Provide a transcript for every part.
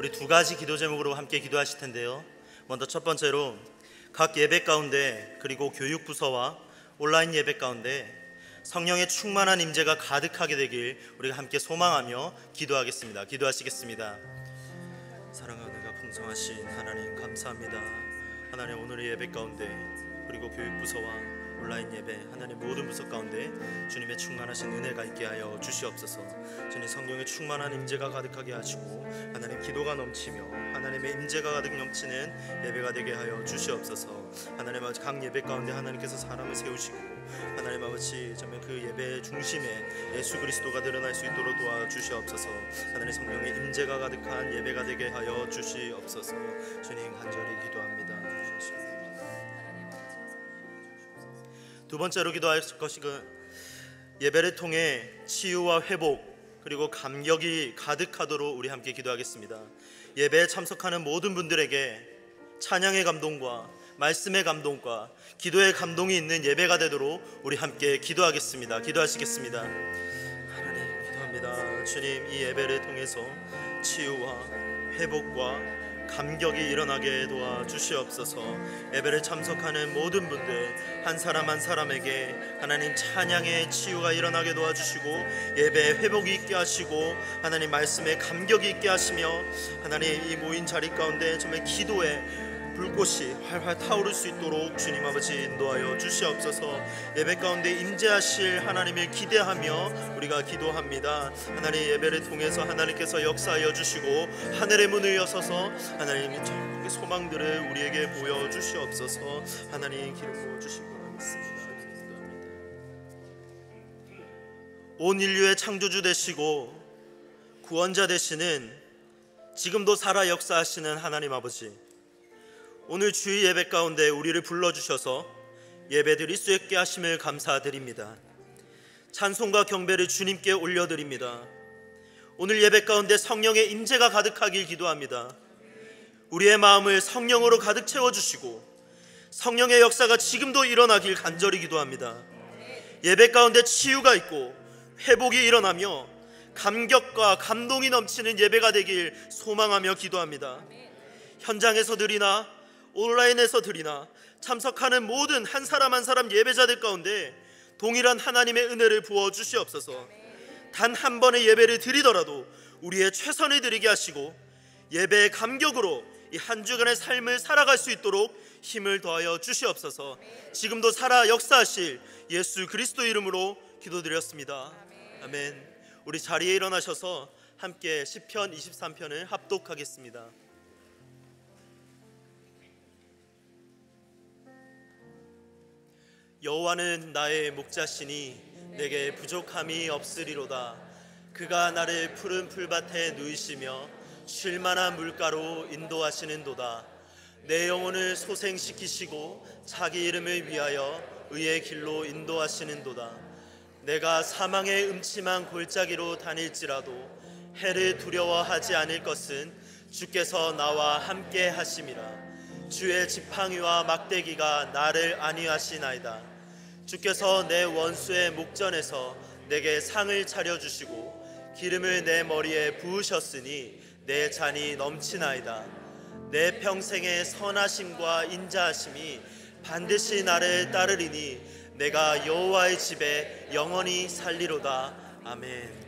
우리 두 가지 기도 제목으로 함께 기도하실 텐데요. 먼저 첫 번째로 각 예배 가운데 그리고 교육부서와 온라인 예배 가운데 성령의 충만한 임재가 가득하게 되길 우리가 함께 소망하며 기도하겠습니다. 기도하시겠습니다. 사랑하는 풍성하신 하나님, 감사합니다. 하나님, 오늘의 예배 가운데 그리고 교육부서와 온라인 예배, 하나님 모든 부서 가운데 주님의 충만하신 은혜가 있게 하여 주시옵소서. 주님 성령의 충만한 임재가 가득하게 하시고 하나님 기도가 넘치며 하나님의 임재가 가득 넘치는 예배가 되게 하여 주시옵소서. 하나님 아버지, 각 예배 가운데 하나님께서 사람을 세우시고 하나님 아버지 정말 그 예배의 중심에 예수 그리스도가 드러날 수 있도록 도와주시옵소서. 하나님 성령의 임재가 가득한 예배가 되게 하여 주시옵소서. 주님 간절히 기도합니다. 두 번째로 기도할 것이 예배를 통해 치유와 회복 그리고 감격이 가득하도록 우리 함께 기도하겠습니다. 예배에 참석하는 모든 분들에게 찬양의 감동과 말씀의 감동과 기도의 감동이 있는 예배가 되도록 우리 함께 기도하겠습니다. 기도하시겠습니다. 하나님 기도합니다. 주님, 이 예배를 통해서 치유와 회복과 감격이 일어나게 도와주시옵소서. 예배를 참석하는 모든 분들 한 사람 한 사람에게 하나님 찬양의 치유가 일어나게 도와주시고 예배의 회복이 있게 하시고 하나님 말씀의 감격이 있게 하시며 하나님 이 모인 자리 가운데 정말 기도의 불꽃이 활활 타오를 수 있도록 주님 아버지 인도하여 주시옵소서. 예배 가운데 임재하실 하나님을 기대하며 우리가 기도합니다. 하나님 예배를 통해서 하나님께서 역사하여 주시고 하늘의 문을 여서서 하나님의 천국의 소망들을 우리에게 보여주시옵소서. 하나님 기름 부어주시기 바라겠습니다. 온 인류의 창조주 되시고 구원자 되시는 지금도 살아 역사하시는 하나님 아버지, 오늘 주의 예배 가운데 우리를 불러주셔서 예배드릴 수 있게 하심을 감사드립니다. 찬송과 경배를 주님께 올려드립니다. 오늘 예배 가운데 성령의 임재가 가득하길 기도합니다. 우리의 마음을 성령으로 가득 채워주시고 성령의 역사가 지금도 일어나길 간절히 기도합니다. 예배 가운데 치유가 있고 회복이 일어나며 감격과 감동이 넘치는 예배가 되길 소망하며 기도합니다. 현장에서 드리나 온라인에서 드리나 참석하는 모든 한 사람 한 사람 예배자들 가운데 동일한 하나님의 은혜를 부어 주시옵소서. 단 한 번의 예배를 드리더라도 우리의 최선을 드리게 하시고 예배의 감격으로 이 한 주간의 삶을 살아갈 수 있도록 힘을 더하여 주시옵소서. 지금도 살아 역사하실 예수 그리스도 이름으로 기도드렸습니다. 아멘. 우리 자리에 일어나셔서 함께 시편 23편을 합독하겠습니다. 여호와는 나의 목자시니 내게 부족함이 없으리로다. 그가 나를 푸른 풀밭에 누이시며 쉴만한 물가로 인도하시는도다. 내 영혼을 소생시키시고 자기 이름을 위하여 의의 길로 인도하시는도다. 내가 사망의 음침한 골짜기로 다닐지라도 해를 두려워하지 않을 것은 주께서 나와 함께 하심이라. 주의 지팡이와 막대기가 나를 안위하시나이다. 주께서 내 원수의 목전에서 내게 상을 차려주시고 기름을 내 머리에 부으셨으니 내 잔이 넘치나이다. 내 평생의 선하심과 인자하심이 반드시 나를 따르리니 내가 여호와의 집에 영원히 살리로다. 아멘.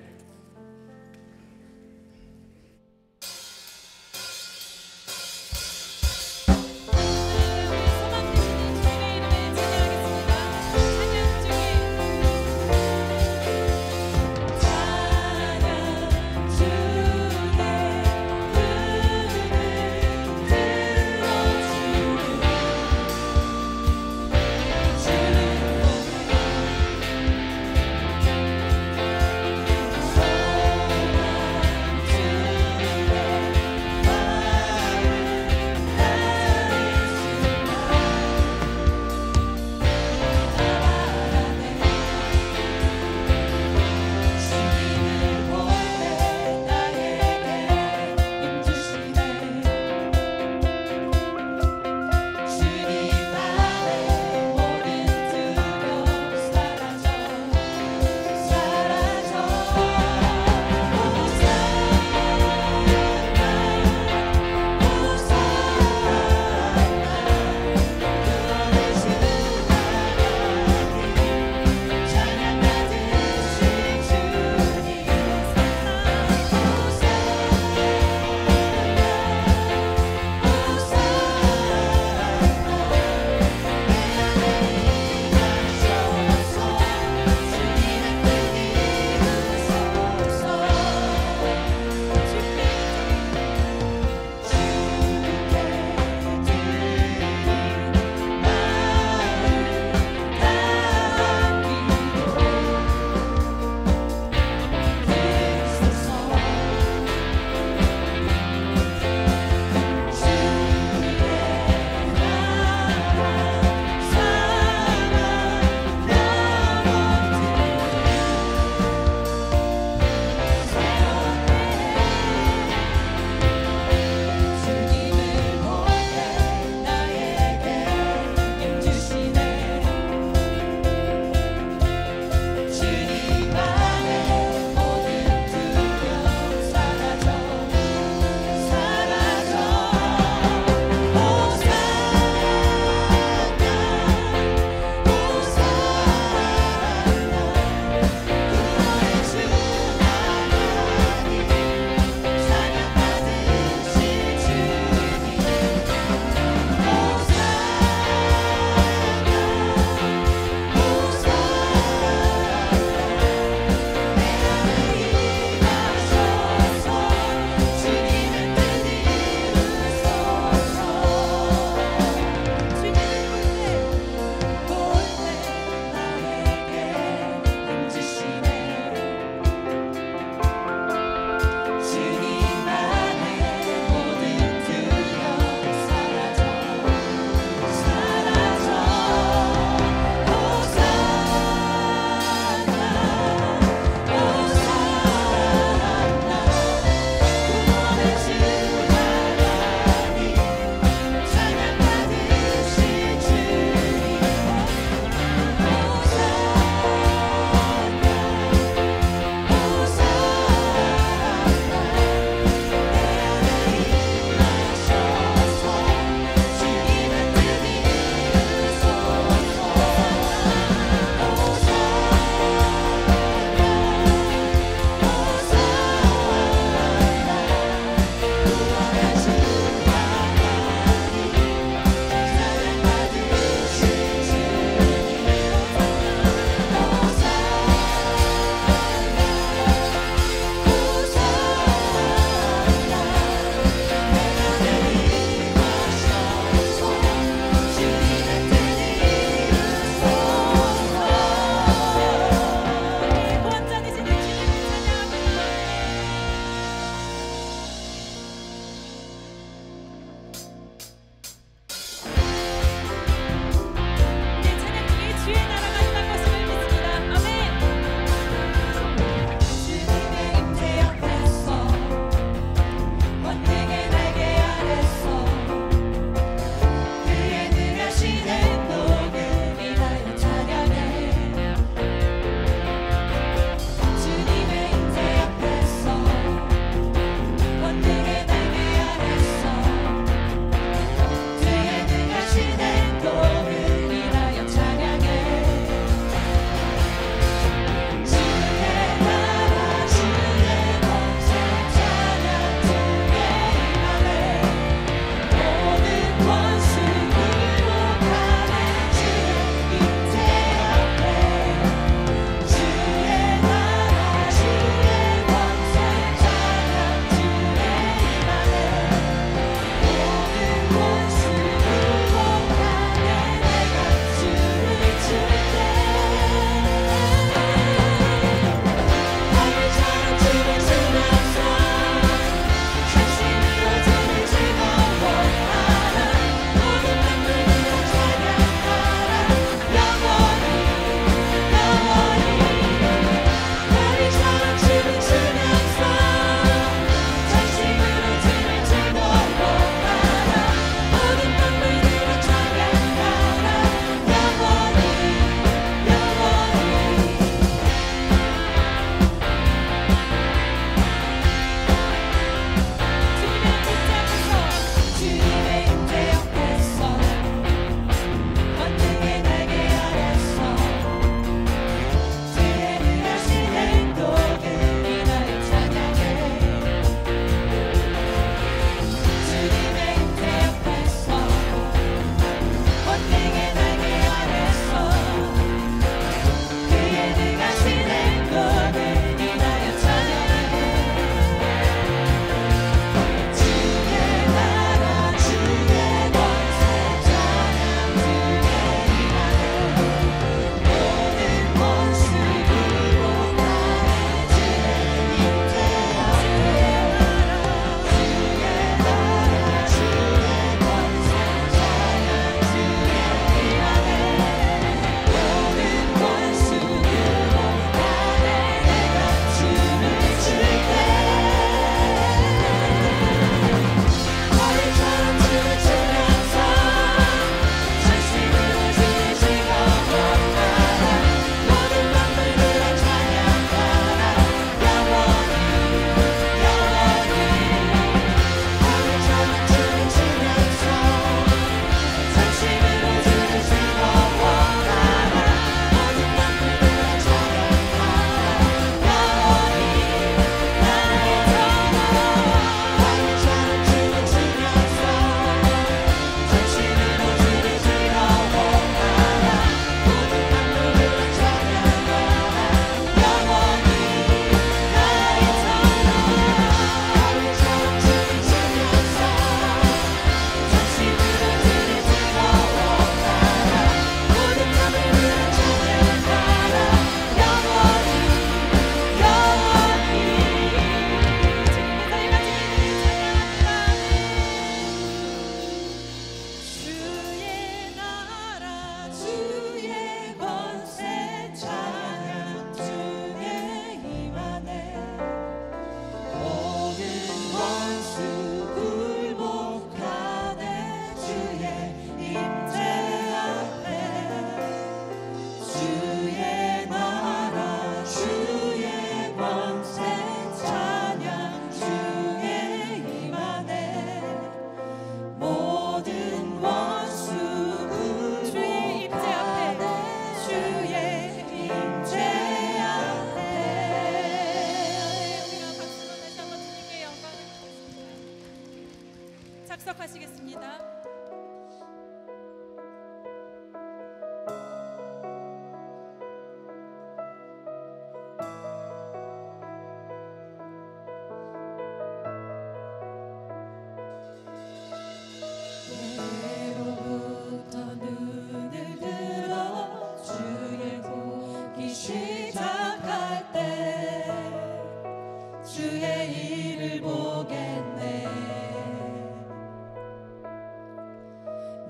작석하시겠습니다.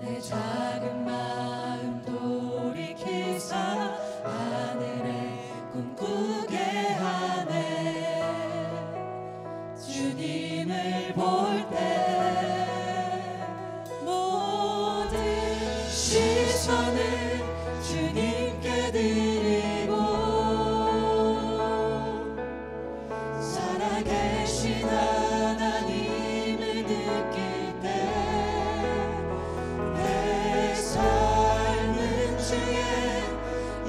내 작은 마음 돌이키사 하늘에 꿈꾸게 하네. 주님을 볼 때 모든 시선을 주님께 드리고 살아계신 하나님을 느낄 때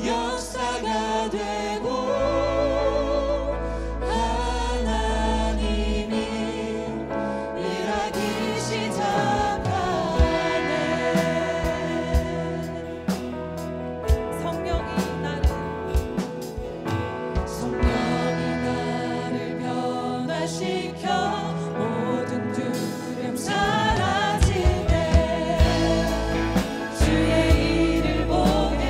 역사가 되고 하나님이 일하기 시작하네. 성령이 나를 변화시켜 모든 두려움 사라질 때 주의 일을 보겠네.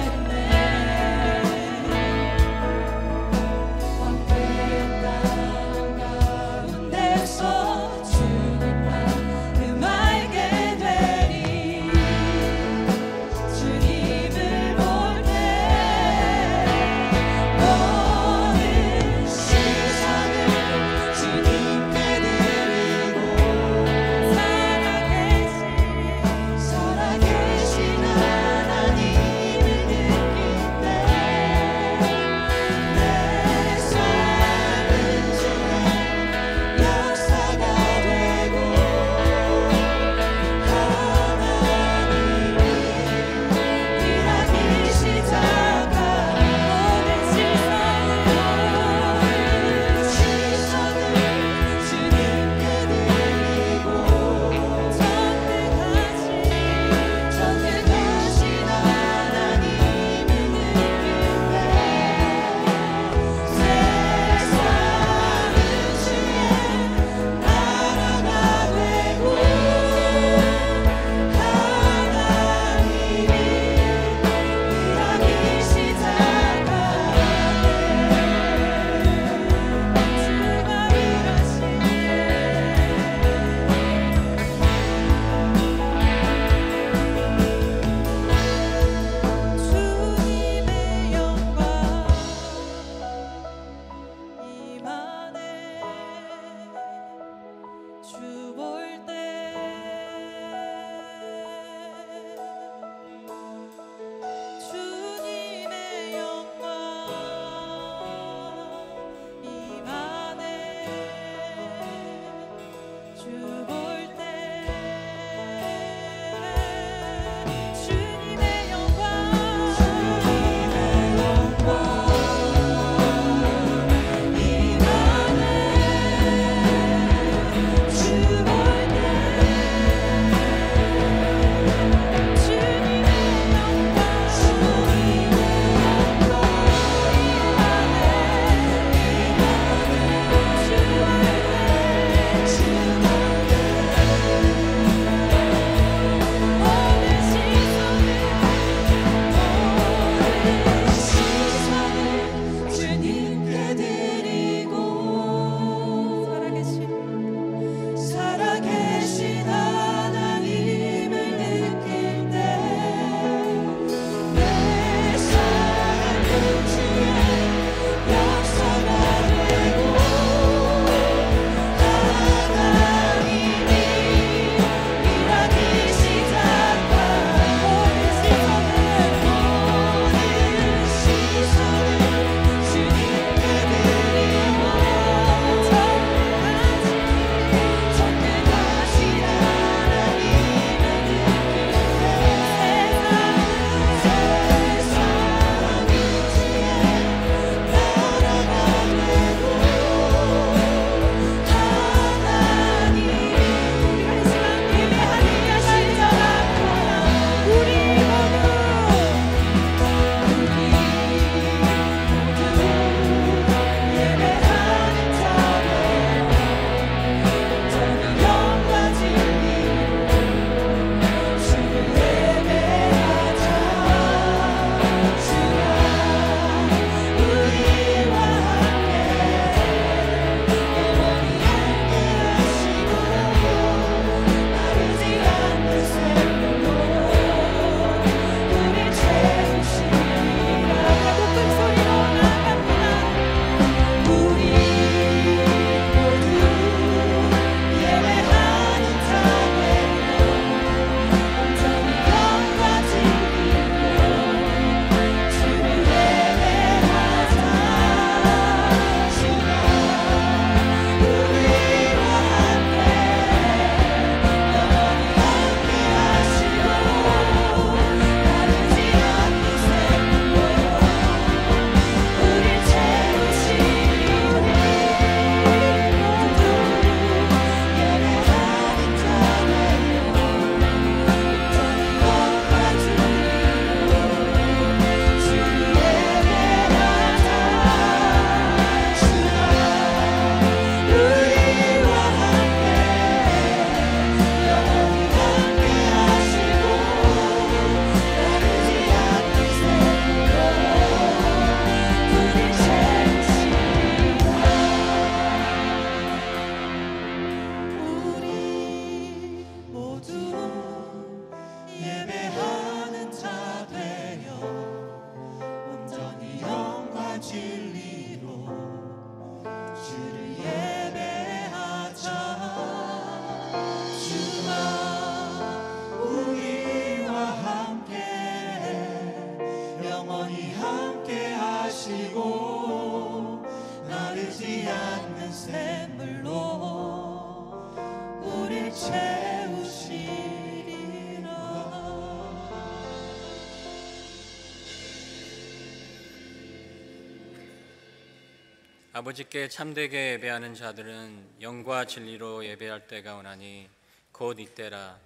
아버지께 참되게 예배하는 자들은 영과 진리로 예배할 때가 오나니 곧 이때라.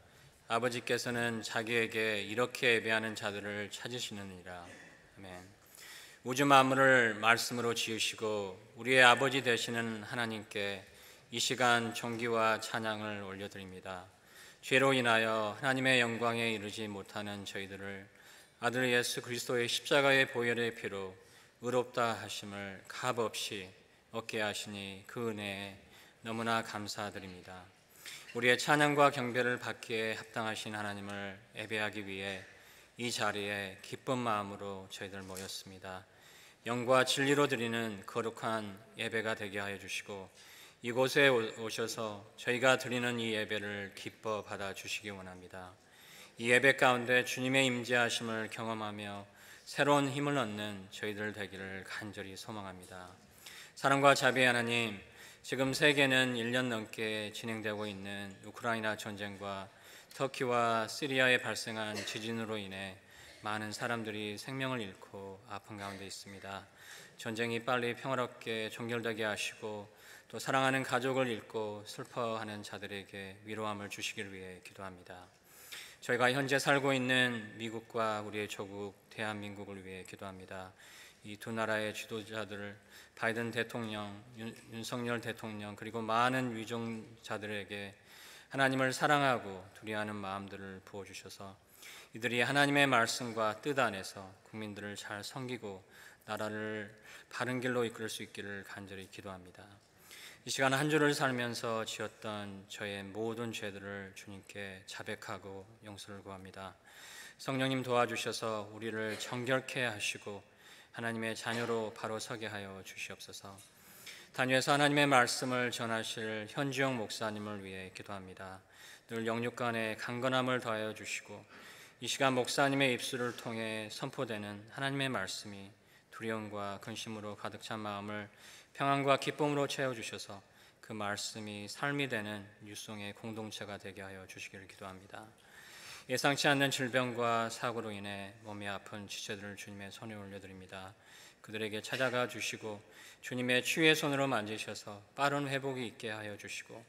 아버지께서는 자기에게 이렇게 예배하는 자들을 찾으시느니라. 아멘. 우주 만물을 말씀으로 지으시고 우리의 아버지 되시는 하나님께 이 시간 존귀와 찬양을 올려드립니다. 죄로 인하여 하나님의 영광에 이르지 못하는 저희들을 아들 예수 그리스도의 십자가의 보혈의 피로 의롭다 하심을 값없이 얻게 하시니 그 은혜에 너무나 감사드립니다. 우리의 찬양과 경배를 받기에 합당하신 하나님을 예배하기 위해 이 자리에 기쁜 마음으로 저희들 모였습니다. 영과 진리로 드리는 거룩한 예배가 되게 하여 주시고 이곳에 오셔서 저희가 드리는 이 예배를 기뻐 받아주시기 원합니다. 이 예배 가운데 주님의 임재하심을 경험하며 새로운 힘을 얻는 저희들 되기를 간절히 소망합니다. 사랑과 자비의 하나님, 지금 세계는 1년 넘게 진행되고 있는 우크라이나 전쟁과 터키와 시리아에 발생한 지진으로 인해 많은 사람들이 생명을 잃고 아픈 가운데 있습니다. 전쟁이 빨리 평화롭게 종결되게 하시고 또 사랑하는 가족을 잃고 슬퍼하는 자들에게 위로함을 주시길 위해 기도합니다. 저희가 현재 살고 있는 미국과 우리의 조국 대한민국을 위해 기도합니다. 이 두 나라의 지도자들, 바이든 대통령, 윤석열 대통령 그리고 많은 위종자들에게 하나님을 사랑하고 두려워하는 마음들을 부어주셔서 이들이 하나님의 말씀과 뜻 안에서 국민들을 잘 섬기고 나라를 바른 길로 이끌 수 있기를 간절히 기도합니다. 이 시간 한 주를 살면서 지었던 저의 모든 죄들을 주님께 자백하고 용서를 구합니다. 성령님 도와주셔서 우리를 정결케 하시고 하나님의 자녀로 바로 서게 하여 주시옵소서. 단위에서 하나님의 말씀을 전하실 현주영 목사님을 위해 기도합니다. 늘 영육간에 강건함을 더하여 주시고 이 시간 목사님의 입술을 통해 선포되는 하나님의 말씀이 두려움과 근심으로 가득 찬 마음을 평안과 기쁨으로 채워주셔서 그 말씀이 삶이 되는 유송의 공동체가 되게 하여 주시기를 기도합니다. 예상치 않는 질병과 사고로 인해 몸이 아픈 지체들을 주님의 손에 올려드립니다. 그들에게 찾아가 주시고 주님의 치유의 손으로 만지셔서 빠른 회복이 있게 하여 주시고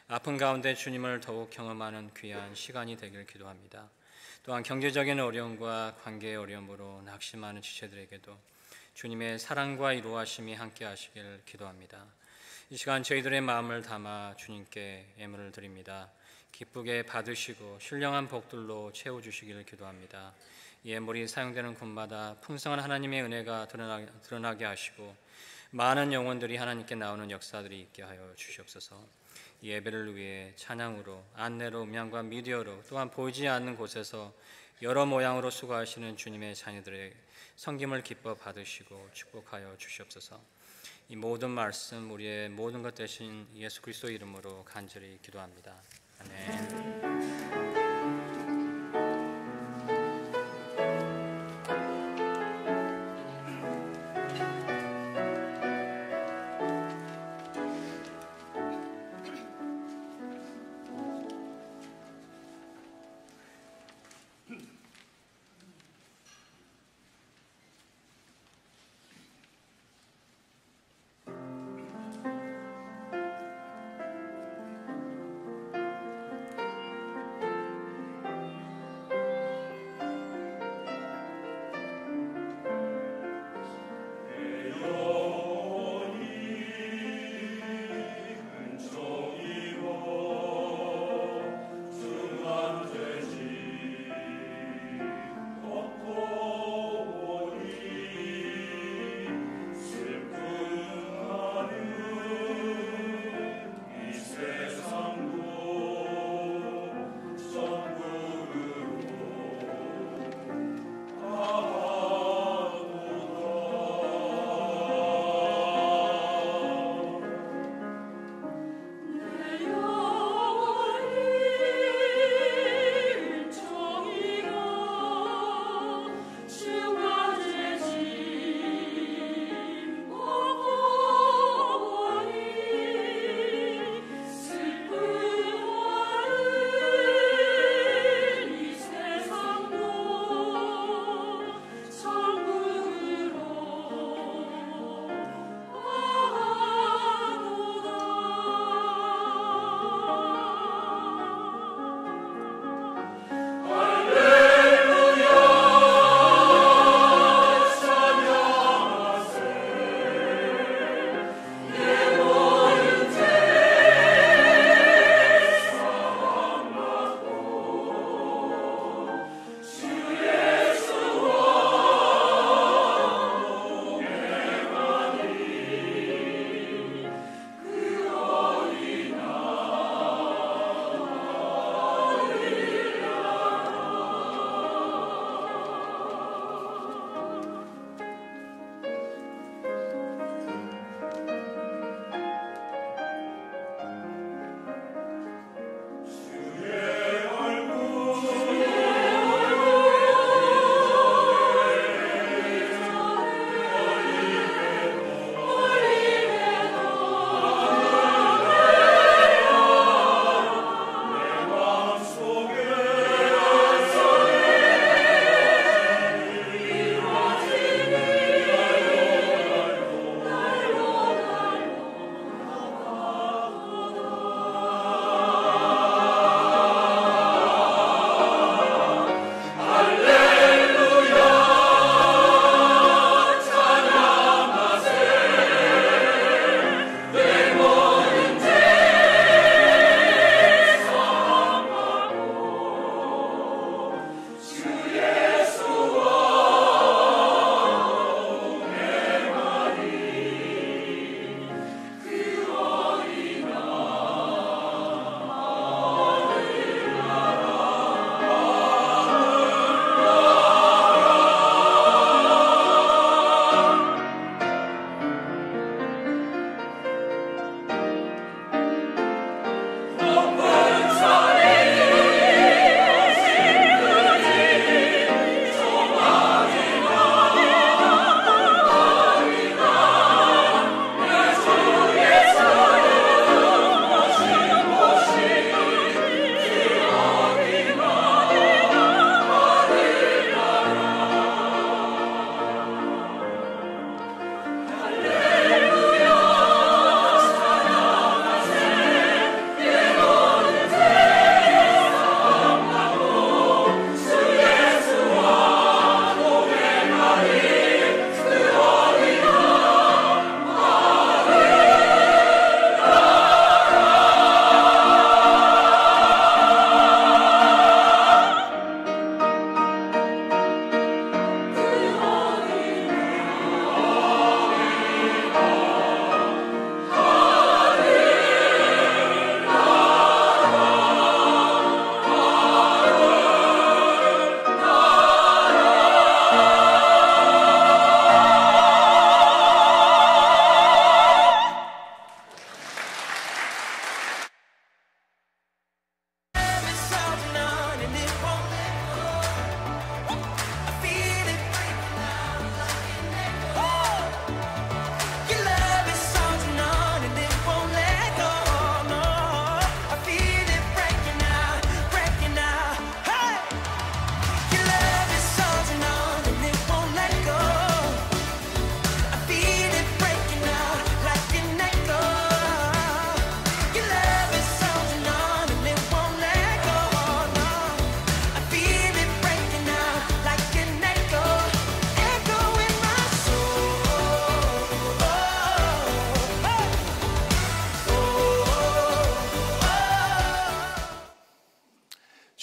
아픈 가운데 주님을 더욱 경험하는 귀한 시간이 되기를 기도합니다. 또한 경제적인 어려움과 관계의 어려움으로 낙심하는 지체들에게도 주님의 사랑과 이루하심이 함께 하시길 기도합니다. 이 시간 저희들의 마음을 담아 주님께 예물을 드립니다. 기쁘게 받으시고 신령한 복들로 채워주시기를 기도합니다. 이 예물이 사용되는 곳마다 풍성한 하나님의 은혜가 드러나게 하시고 많은 영혼들이 하나님께 나오는 역사들이 있게 하여 주시옵소서. 이 예배를 위해 찬양으로, 안내로, 음향과 미디어로 또한 보이지 않는 곳에서 여러 모양으로 수고하시는 주님의 자녀들의 섬김을 기뻐 받으시고 축복하여 주시옵소서. 이 모든 말씀 우리의 모든 것 되신 예수 그리스도 이름으로 간절히 기도합니다. 아멘.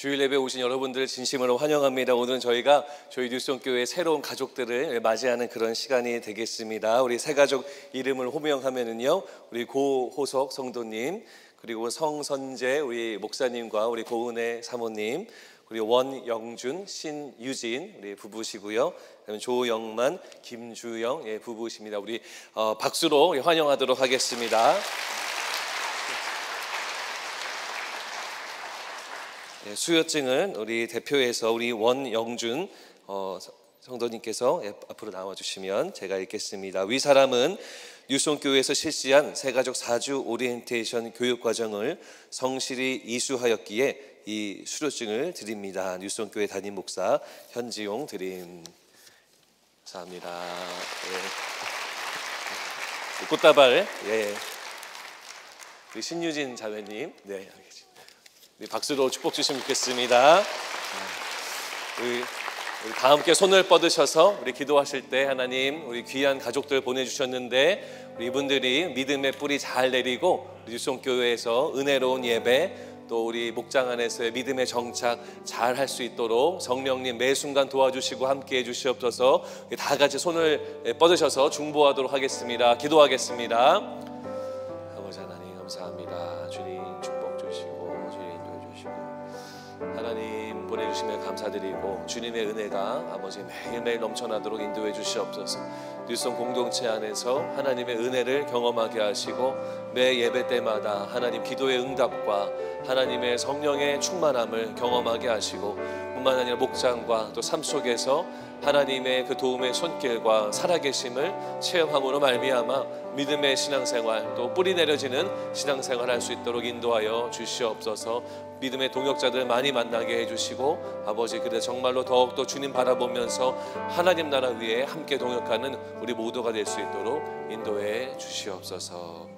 주일 예배 오신 여러분들 진심으로 환영합니다. 오늘은 저희가 저희 뉴스온교회 새로운 가족들을 맞이하는 그런 시간이 되겠습니다. 우리 새 가족 이름을 호명하면은요, 우리 고호석 성도님, 그리고 성선재 우리 목사님과 우리 고은혜 사모님, 우리 원영준, 신유진 우리 부부시고요. 그다음에 조영만, 김주영 부부십니다. 우리 박수로 환영하도록 하겠습니다. 수여증은 우리 대표에서 우리 원영준 성도님께서 앞으로 나와주시면 제가 읽겠습니다. 위 사람은 뉴스온교회에서 실시한 새가족 4주 오리엔테이션 교육과정을 성실히 이수하였기에 이 수료증을 드립니다. 뉴스온교회 담임 목사 현지용 드림. 감사합니다. 꽃다발 우리 신유진 자매님 우리 박수로 축복 주시면 좋겠습니다. 우리 다 함께 손을 뻗으셔서 우리 기도하실 때 하나님 우리 귀한 가족들 보내주셨는데 우리 이분들이 믿음의 뿌리 잘 내리고 우리 뉴스온교회에서 은혜로운 예배 또 우리 목장 안에서의 믿음의 정착 잘 할 수 있도록 성령님 매 순간 도와주시고 함께해 주시옵소서. 다 같이 손을 뻗으셔서 중보하도록 하겠습니다. 기도하겠습니다. 아버지 하나님 감사합니다. 주님 축복 주시고 주님 인도해 주시고 하나님 보내주시며 감사드리고 주님의 은혜가 아버지 매일매일 넘쳐나도록 인도해 주시옵소서. 뉴스온 공동체 안에서 하나님의 은혜를 경험하게 하시고 매 예배 때마다 하나님 기도의 응답과 하나님의 성령의 충만함을 경험하게 하시고 뿐만 아니라 목장과 또 삶 속에서 하나님의 그 도움의 손길과 살아계심을 체험함으로 말미암아 믿음의 신앙생활 또 뿌리 내려지는 신앙생활 할 수 있도록 인도하여 주시옵소서. 믿음의 동역자들 많이 만나게 해주시고 아버지 그래 정말로 더욱더 주님 바라보면서 하나님 나라 위에 함께 동역하는 우리 모두가 될 수 있도록 인도해 주시옵소서.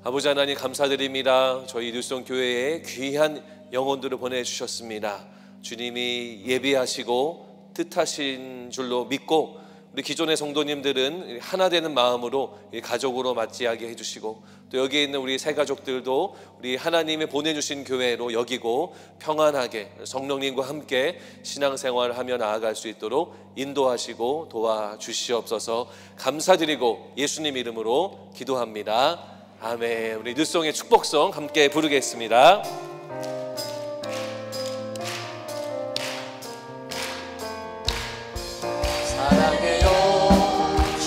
아버지 하나님 감사드립니다. 저희 뉴스온 교회에 귀한 영혼들을 보내주셨습니다. 주님이 예비하시고 뜻하신 줄로 믿고 우리 기존의 성도님들은 하나 되는 마음으로 가족으로 맞이하게 해주시고 또 여기에 있는 우리 새 가족들도 우리 하나님이 보내주신 교회로 여기고 평안하게 성령님과 함께 신앙생활을 하며 나아갈 수 있도록 인도하시고 도와주시옵소서. 감사드리고 예수님 이름으로 기도합니다. 아멘. 우리 뉴스송의 축복성 함께 부르겠습니다. 사랑해요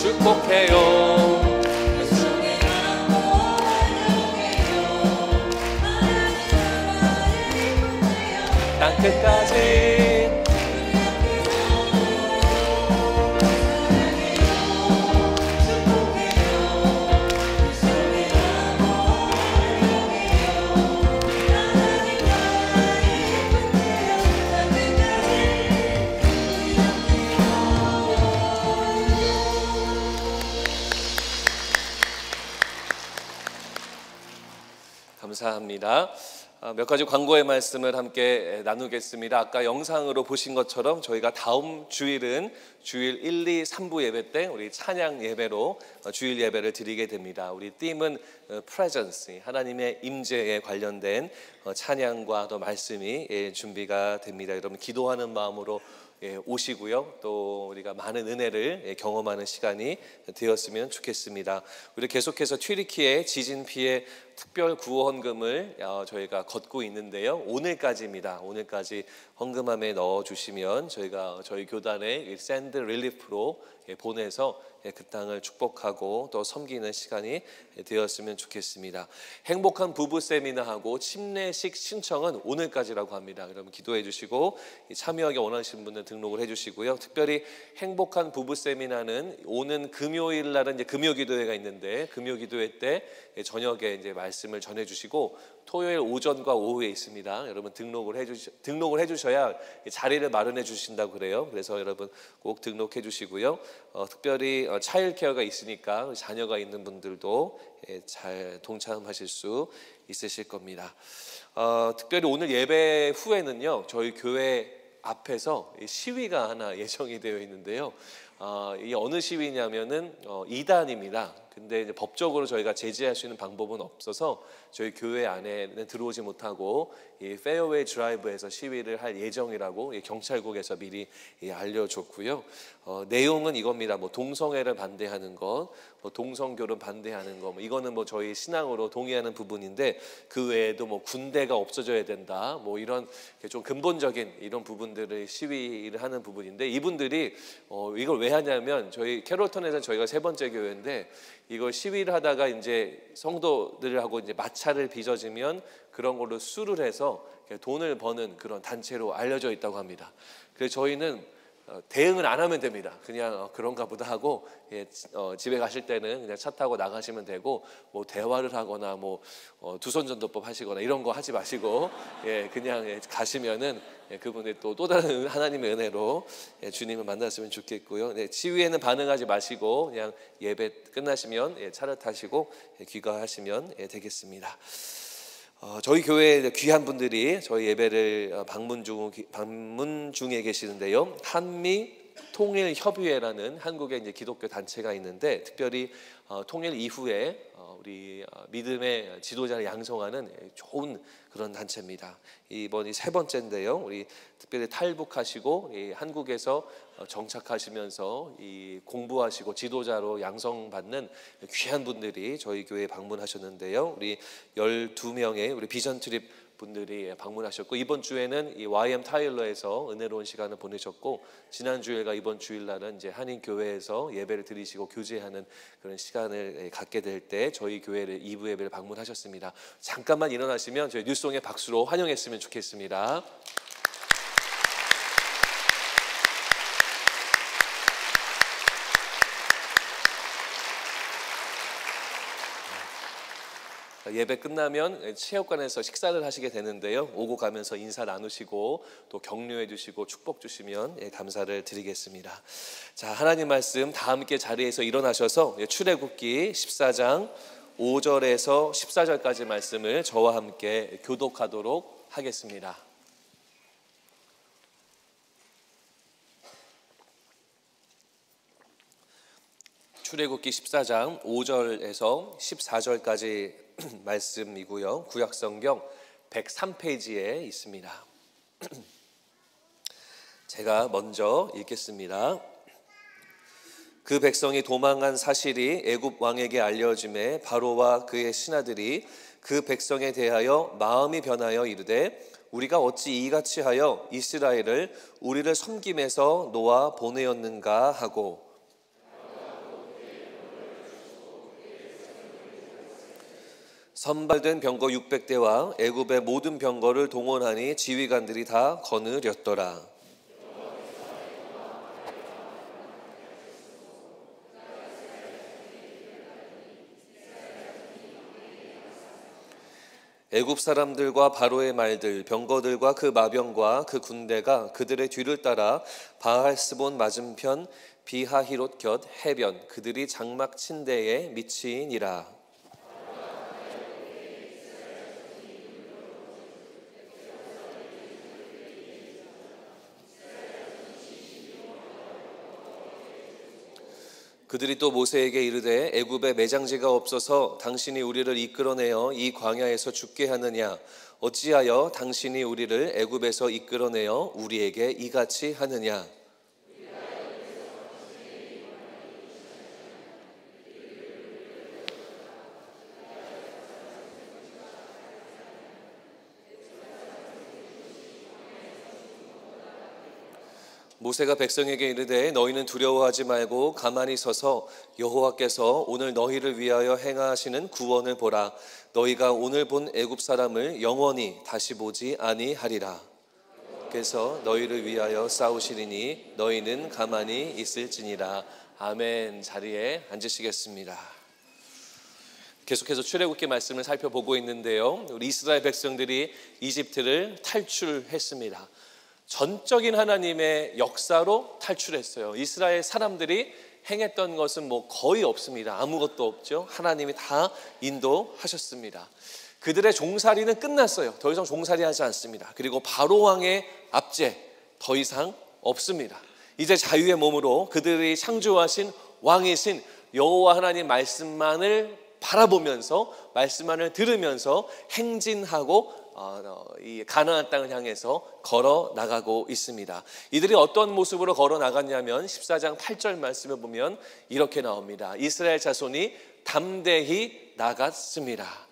축복해요 땅끝까지 감사합니다. 몇 가지 광고의 말씀을 함께 나누겠습니다. 아까 영상으로 보신 것처럼 저희가 다음 주일은 주일 1, 2, 3부 예배 때 우리 찬양 예배로 주일 예배를 드리게 됩니다. 우리 팀은 Presence, 하나님의 임재에 관련된 찬양과 또 말씀이 준비가 됩니다. 여러분 기도하는 마음으로 오시고요. 또 우리가 많은 은혜를 경험하는 시간이 되었으면 좋겠습니다. 우리 계속해서 튀르키예 지진 피해 특별 구원금을 저희가 걷고 있는데요. 오늘까지입니다. 오늘까지 헌금함에 넣어주시면 저희가 저희 교단의 샌드 릴리프로 보내서 그 땅을 축복하고 또 섬기는 시간이 되었으면 좋겠습니다. 행복한 부부 세미나하고 침례식 신청은 오늘까지라고 합니다. 여러분 기도해 주시고 참여하기 원하시는 분들 등록을 해주시고요. 특별히 행복한 부부 세미나는 오는 금요일 날은 이제 금요 기도회가 있는데 금요 기도회 때 저녁에 이제 말씀을 전해 주시고 토요일 오전과 오후에 있습니다. 여러분 등록을 해주셔야 자리를 마련해 주신다고 그래요. 그래서 여러분 꼭 등록해 주시고요. 특별히 차일드케어가 있으니까 자녀가 있는 분들도 잘 동참하실 수 있으실 겁니다. 특별히 오늘 예배 후에는요 저희 교회 앞에서 시위가 하나 예정이 되어 있는데요. 이 어느 시위냐면은 이단입니다. 근데 이제 법적으로 저희가 제지할 수 있는 방법은 없어서 저희 교회 안에는 들어오지 못하고 이 페어웨이 드라이브에서 시위를 할 예정이라고 경찰국에서 미리 알려줬고요. 내용은 이겁니다. 뭐 동성애를 반대하는 것, 뭐 동성교를 반대하는 것, 뭐 이거는 뭐 저희 신앙으로 동의하는 부분인데 그 외에도 뭐 군대가 없어져야 된다, 뭐 이런 좀 근본적인 이런 부분들을 시위를 하는 부분인데 이분들이 이걸 왜 하냐면 저희 캐롤턴에서는 저희가 세 번째 교회인데 이걸 시위를 하다가 이제 성도들하고 이제 마찰을 빚어지면 그런 걸로 수를 해서 돈을 버는 그런 단체로 알려져 있다고 합니다. 그래서 저희는 대응을 안 하면 됩니다. 그냥 그런가 보다 하고 집에 가실 때는 그냥 차 타고 나가시면 되고 뭐 대화를 하거나 뭐 두손전도법 하시거나 이런 거 하지 마시고 그냥 가시면은 그분의 또 다른 하나님의 은혜로 주님을 만났으면 좋겠고요. 시위에는 반응하지 마시고 그냥 예배 끝나시면 차를 타시고 귀가하시면 되겠습니다. 저희 교회에 귀한 분들이 저희 예배를 방문 중에 계시는데요. 한미 통일협의회라는 한국의 이제 기독교 단체가 있는데 특별히 통일 이후에 우리 믿음의 지도자를 양성하는 좋은 그런 단체입니다. 이번이 세 번째인데요. 우리 특별히 탈북하시고 한국에서 정착하시면서 공부하시고 지도자로 양성받는 귀한 분들이 저희 교회에 방문하셨는데요. 우리 12명의 우리 비전 트립 분들이 방문하셨고 이번 주에는 이 YM 타일러에서 은혜로운 시간을 보내셨고 지난 주일과 이번 주일날은 이제 한인 교회에서 예배를 드리시고 교제하는 그런 시간을 갖게 될 때 저희 교회를 2부 예배를 방문하셨습니다. 잠깐만 일어나시면 저희 뉴스송의 박수로 환영했으면 좋겠습니다. 예배 끝나면 체육관에서 식사를 하시게 되는데요. 오고 가면서 인사 나누시고 또 격려해 주시고 축복 주시면 감사를 드리겠습니다. 자, 하나님 말씀 다 함께 자리에서 일어나셔서 출애굽기 14장 5절에서 14절까지 말씀을 저와 함께 교독하도록 하겠습니다. 출애굽기 14장 5절에서 14절까지 말씀이고요. 구약성경 103페이지에 있습니다. 제가 먼저 읽겠습니다. 그 백성이 도망한 사실이 애굽 왕에게 알려짐에 바로와 그의 신하들이 그 백성에 대하여 마음이 변하여 이르되 우리가 어찌 이같이 하여 이스라엘을 우리를 섬김에서 놓아 보내었는가 하고 선발된 병거 600대와 애굽의 모든 병거를 동원하니 지휘관들이 다 거느렸더라. 애굽 사람들과 바로의 말들, 병거들과 그 마병과 그 군대가 그들의 뒤를 따라 바알스본 맞은편 비하히롯 곁 해변 그들이 장막 침대에 미치니라. 그들이 또 모세에게 이르되 애굽에 매장지가 없어서 당신이 우리를 이끌어내어 이 광야에서 죽게 하느냐 어찌하여 당신이 우리를 애굽에서 이끌어내어 우리에게 이같이 하느냐 모세가 백성에게 이르되 너희는 두려워하지 말고 가만히 서서 여호와께서 오늘 너희를 위하여 행하시는 구원을 보라. 너희가 오늘 본 애굽 사람을 영원히 다시 보지 아니하리라. 그래서 너희를 위하여 싸우시리니 너희는 가만히 있을지니라. 아멘. 자리에 앉으시겠습니다. 계속해서 출애굽기 말씀을 살펴보고 있는데요. 우리 이스라엘 백성들이 이집트를 탈출했습니다. 전적인 하나님의 역사로 탈출했어요. 이스라엘 사람들이 행했던 것은 뭐 거의 없습니다. 아무것도 없죠. 하나님이 다 인도하셨습니다. 그들의 종살이는 끝났어요. 더 이상 종살이하지 않습니다. 그리고 바로 왕의 압제 더 이상 없습니다. 이제 자유의 몸으로 그들이 창조하신 왕이신 여호와 하나님 말씀만을 바라보면서 말씀만을 들으면서 행진하고 이 가나안 땅을 향해서 걸어 나가고 있습니다. 이들이 어떤 모습으로 걸어 나갔냐면 14장 8절 말씀을 보면 이렇게 나옵니다. 이스라엘 자손이 담대히 나갔습니다.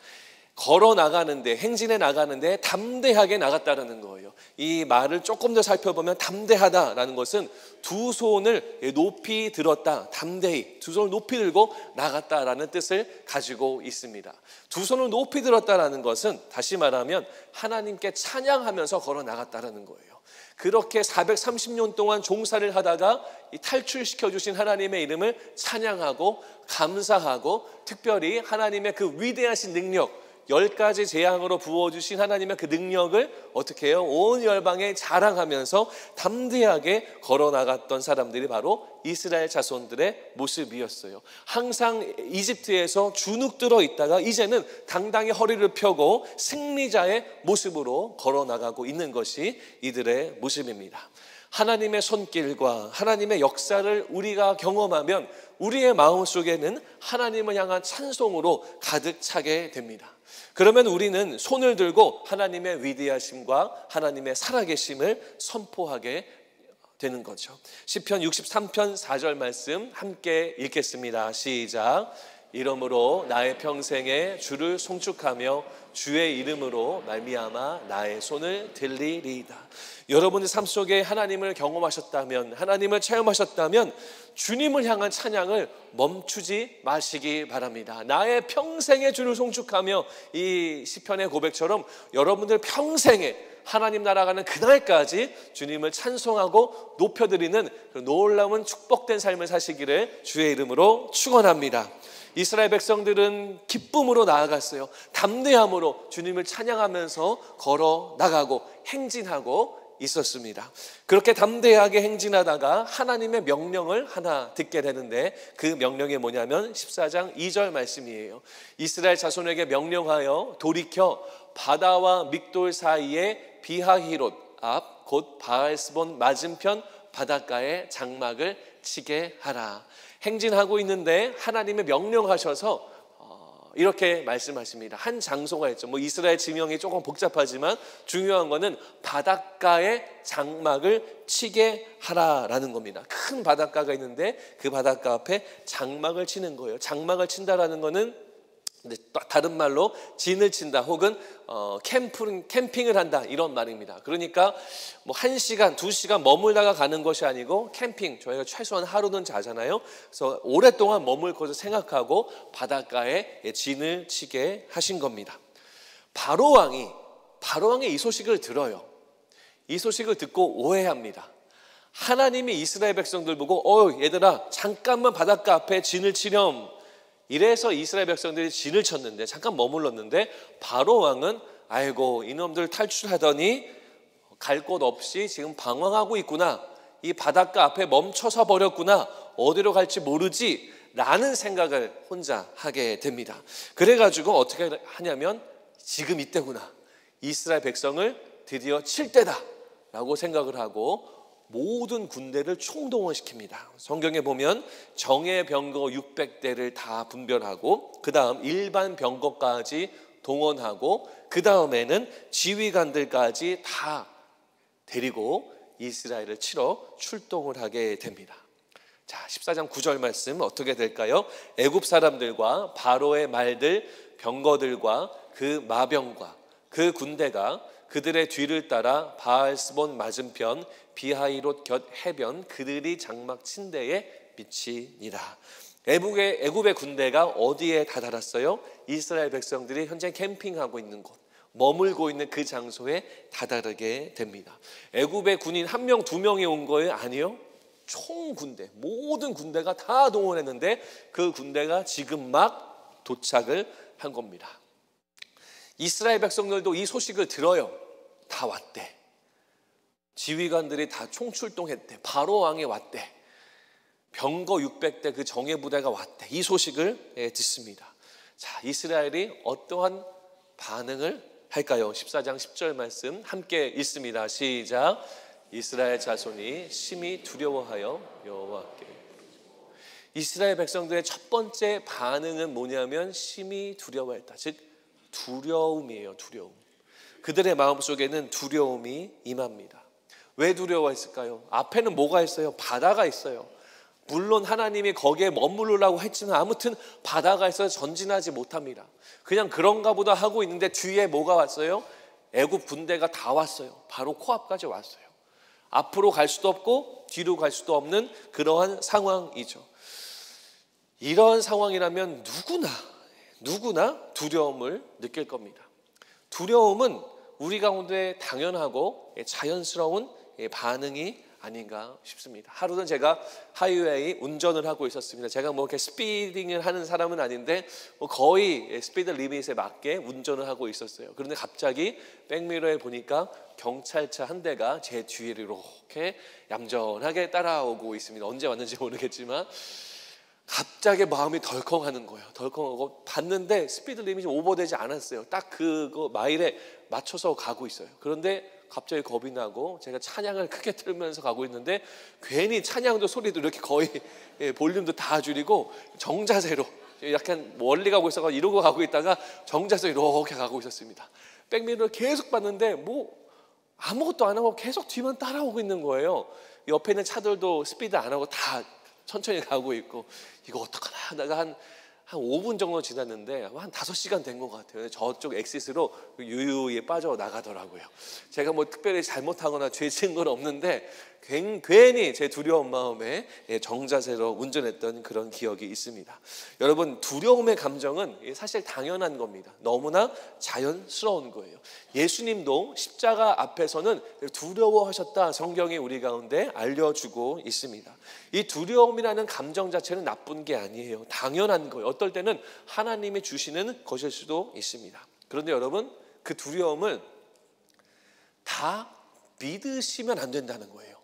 걸어 나가는데, 행진해 나가는데 담대하게 나갔다는 거예요. 이 말을 조금 더 살펴보면 담대하다라는 것은 두 손을 높이 들었다, 담대히 두 손을 높이 들고 나갔다라는 뜻을 가지고 있습니다. 두 손을 높이 들었다라는 것은 다시 말하면 하나님께 찬양하면서 걸어 나갔다라는 거예요. 그렇게 430년 동안 종사를 하다가 탈출시켜 주신 하나님의 이름을 찬양하고 감사하고, 특별히 하나님의 그 위대하신 능력, 10가지 재앙으로 부어주신 하나님의 그 능력을 어떻게 해요? 온 열방에 자랑하면서 담대하게 걸어나갔던 사람들이 바로 이스라엘 자손들의 모습이었어요. 항상 이집트에서 주눅들어 있다가 이제는 당당히 허리를 펴고 승리자의 모습으로 걸어나가고 있는 것이 이들의 모습입니다. 하나님의 손길과 하나님의 역사를 우리가 경험하면 우리의 마음속에는 하나님을 향한 찬송으로 가득 차게 됩니다. 그러면 우리는 손을 들고 하나님의 위대하심과 하나님의 살아계심을 선포하게 되는 거죠. 시편 63편 4절 말씀 함께 읽겠습니다. 시작. 이러므로 나의 평생에 주를 송축하며 주의 이름으로 말미암아 나의 손을 들리리이다. 여러분의 삶 속에 하나님을 경험하셨다면, 하나님을 체험하셨다면 주님을 향한 찬양을 멈추지 마시기 바랍니다. 나의 평생에 주를 송축하며, 이 시편의 고백처럼 여러분들 평생에 하나님 나라가는 그날까지 주님을 찬송하고 높여드리는 그 놀라운 축복된 삶을 사시기를 주의 이름으로 축원합니다. 이스라엘 백성들은 기쁨으로 나아갔어요. 담대함으로 주님을 찬양하면서 걸어 나가고 행진하고 있었습니다. 그렇게 담대하게 행진하다가 하나님의 명령을 하나 듣게 되는데, 그 명령이 뭐냐면 14장 2절 말씀이에요. 이스라엘 자손에게 명령하여 돌이켜 바다와 믹돌 사이에 비하히롯 앞 곧 바알스본 맞은편 바닷가에 장막을 치게 하라. 행진하고 있는데 하나님의 명령하셔서 이렇게 말씀하십니다. 한 장소가 있죠. 이스라엘 지명이 조금 복잡하지만 중요한 거는 바닷가에 장막을 치게 하라라는 겁니다. 큰 바닷가가 있는데 그 바닷가 앞에 장막을 치는 거예요. 장막을 친다라는 거는 다른 말로 진을 친다 혹은 캠핑을 한다, 이런 말입니다. 그러니까 1시간, 2시간 머물다가 가는 것이 아니고 캠핑, 저희가 최소한 하루는 자잖아요. 그래서 오랫동안 머물 것을 생각하고 바닷가에 진을 치게 하신 겁니다. 바로왕이 이 소식을 들어요. 이 소식을 듣고 오해합니다. 하나님이 이스라엘 백성들 보고 얘들아 잠깐만 바닷가 앞에 진을 치렴, 이래서 이스라엘 백성들이 진을 쳤는데, 잠깐 머물렀는데 바로왕은 아이고 이놈들 탈출하더니 갈 곳 없이 지금 방황하고 있구나, 이 바닷가 앞에 멈춰서 버렸구나, 어디로 갈지 모르지 라는 생각을 혼자 하게 됩니다. 그래가지고 어떻게 하냐면 지금 이때구나, 이스라엘 백성을 드디어 칠 때다 라고 생각을 하고 모든 군대를 총동원시킵니다. 성경에 보면 정예 병거 600대를 다 분별하고 그 다음 일반 병거까지 동원하고 그 다음에는 지휘관들까지 다 데리고 이스라엘을 치러 출동을 하게 됩니다. 자, 14장 9절 말씀 어떻게 될까요? 애굽 사람들과 바로의 말들, 병거들과 그 마병과 그 군대가 그들의 뒤를 따라 바알스본 맞은편 비하히롯 곁 해변 그들이 장막 친 데에 미치니라. 애굽의 군대가 어디에 다다랐어요? 이스라엘 백성들이 현재 캠핑하고 있는 곳, 머물고 있는 그 장소에 다다르게 됩니다. 애굽의 군인 1명, 2명이 온 거예요? 아니요. 총 군대, 모든 군대가 다 동원했는데 그 군대가 지금 막 도착을 한 겁니다. 이스라엘 백성들도 이 소식을 들어요. 다 왔대. 지휘관들이 다 총출동했대. 바로 왕이 왔대. 병거 600대 그 정예 부대가 왔대. 이 소식을 듣습니다. 자, 이스라엘이 어떠한 반응을 할까요? 14장 10절 말씀 함께 읽습니다. 시작. 이스라엘 자손이 심히 두려워하여 여호와께. 이스라엘 백성들의 첫 번째 반응은 뭐냐면 심히 두려워했다. 즉 두려움이에요. 두려움. 그들의 마음속에는 두려움이 임합니다. 왜 두려워했을까요? 앞에는 뭐가 있어요? 바다가 있어요. 물론 하나님이 거기에 머무르라고 했지만 아무튼 바다가 있어서 전진하지 못합니다. 그냥 그런가 보다 하고 있는데 뒤에 뭐가 왔어요? 애굽 군대가 다 왔어요. 바로 코앞까지 왔어요. 앞으로 갈 수도 없고 뒤로 갈 수도 없는 그러한 상황이죠. 이러한 상황이라면 누구나 두려움을 느낄 겁니다. 두려움은 우리 가운데 당연하고 자연스러운 반응이 아닌가 싶습니다. 하루는 제가 하이웨이 운전을 하고 있었습니다. 제가 뭐 이렇게 스피딩을 하는 사람은 아닌데 거의 스피드 리밋에 맞게 운전을 하고 있었어요. 그런데 갑자기 백미러에 보니까 경찰차 한 대가 제 뒤를 이렇게 얌전하게 따라오고 있습니다. 언제 왔는지 모르겠지만 갑자기 마음이 덜컹하는 거예요. 덜컹하고 봤는데 스피드 리밋이 오버되지 않았어요. 딱 그거 마일에 맞춰서 가고 있어요. 그런데 갑자기 겁이 나고 제가 찬양을 크게 틀면서 가고 있는데 괜히 찬양도 소리도 이렇게 거의 볼륨도 다 줄이고 정자세로 약간 멀리 가고 있어서 이러고 가고 있다가 정자세로 이렇게 가고 있었습니다. 백미러를 계속 봤는데 뭐 아무것도 안 하고 계속 뒤만 따라오고 있는 거예요. 옆에 있는 차들도 스피드 안 하고 다 천천히 가고 있고 이거 어떡하나 하다가 한 5분 정도 지났는데 한 5시간 된 것 같아요. 저쪽 엑시스로 유유히 빠져나가더라고요. 제가 뭐 특별히 잘못하거나 죄 지은 건 없는데 괜히 제 두려운 마음에 정자세로 운전했던 그런 기억이 있습니다. 여러분, 두려움의 감정은 사실 당연한 겁니다. 너무나 자연스러운 거예요. 예수님도 십자가 앞에서는 두려워하셨다, 성경이 우리 가운데 알려주고 있습니다. 이 두려움이라는 감정 자체는 나쁜 게 아니에요. 당연한 거예요. 어떨 때는 하나님이 주시는 것일 수도 있습니다. 그런데 여러분, 그 두려움을 다 믿으시면 안 된다는 거예요.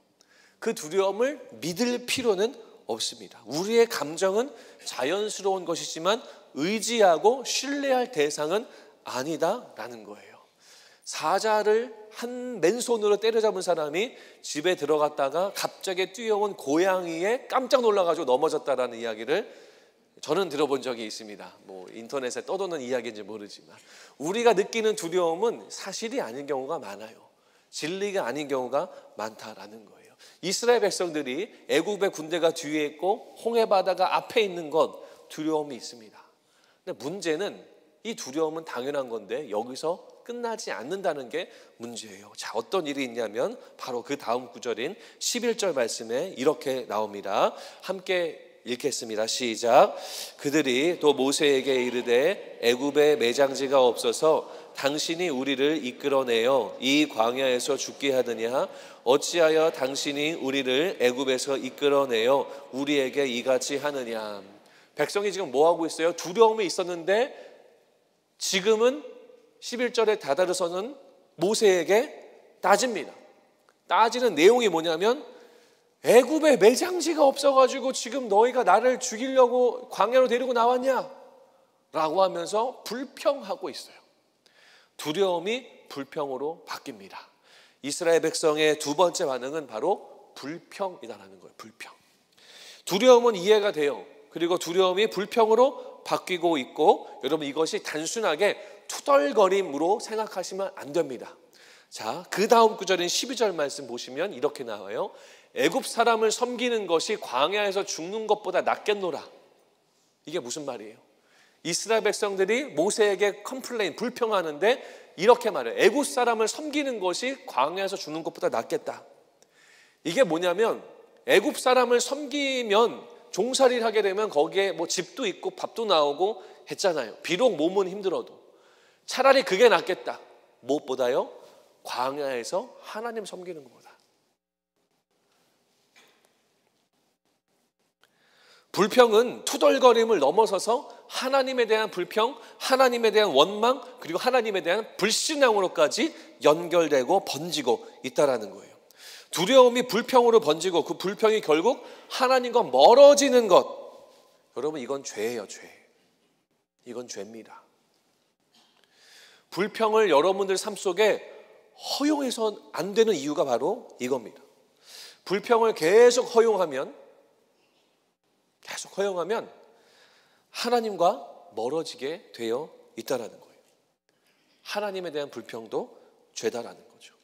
그 두려움을 믿을 필요는 없습니다. 우리의 감정은 자연스러운 것이지만 의지하고 신뢰할 대상은 아니다라는 거예요. 사자를 한 맨손으로 때려잡은 사람이 집에 들어갔다가 갑자기 뛰어온 고양이에 깜짝 놀라가지고 넘어졌다라는 이야기를 저는 들어본 적이 있습니다. 뭐 인터넷에 떠도는 이야기인지 모르지만 우리가 느끼는 두려움은 사실이 아닌 경우가 많아요. 진리가 아닌 경우가 많다라는 거예요. 이스라엘 백성들이 애굽의 군대가 뒤에 있고 홍해 바다가 앞에 있는 것 두려움이 있습니다. 근데 문제는 이 두려움은 당연한 건데 여기서 끝나지 않는다는 게 문제예요. 자, 어떤 일이 있냐면 바로 그 다음 구절인 11절 말씀에 이렇게 나옵니다. 함께 읽겠습니다. 시작. 그들이 또 모세에게 이르되 애굽에 매장지가 없어서 당신이 우리를 이끌어내어 이 광야에서 죽게 하느냐? 어찌하여 당신이 우리를 애굽에서 이끌어내어 우리에게 이같이 하느냐? 백성이 지금 뭐 하고 있어요? 두려움이 있었는데 지금은 11절에 다다르서는 모세에게 따집니다. 따지는 내용이 뭐냐면 애굽에 매장지가 없어가지고 지금 너희가 나를 죽이려고 광야로 데리고 나왔냐? 라고 하면서 불평하고 있어요. 두려움이 불평으로 바뀝니다. 이스라엘 백성의 두 번째 반응은 바로 불평이다라는 거예요. 불평. 두려움은 이해가 돼요. 그리고 두려움이 불평으로 바뀌고 있고 여러분 이것이 단순하게 투덜거림으로 생각하시면 안 됩니다. 자, 그 다음 구절인 12절 말씀 보시면 이렇게 나와요. 애굽 사람을 섬기는 것이 광야에서 죽는 것보다 낫겠노라. 이게 무슨 말이에요? 이스라엘 백성들이 모세에게 불평하는데 이렇게 말해요. 애굽 사람을 섬기는 것이 광야에서 죽는 것보다 낫겠다. 이게 뭐냐면 애굽 사람을 섬기면 종살이를 하게 되면 거기에 뭐 집도 있고 밥도 나오고 했잖아요. 비록 몸은 힘들어도 차라리 그게 낫겠다. 무엇보다요? 광야에서 하나님 섬기는 것보다. 불평은 투덜거림을 넘어서서 하나님에 대한 불평, 하나님에 대한 원망, 그리고 하나님에 대한 불신앙으로까지 연결되고 번지고 있다라는 거예요. 두려움이 불평으로 번지고 그 불평이 결국 하나님과 멀어지는 것. 여러분 이건 죄예요, 죄. 이건 죄입니다. 불평을 여러분들 삶 속에 허용해서 안 되는 이유가 바로 이겁니다. 불평을 계속 허용하면 하나님과 멀어지게 되어 있다라는 거예요. 하나님에 대한 불평도 죄다라는 거죠.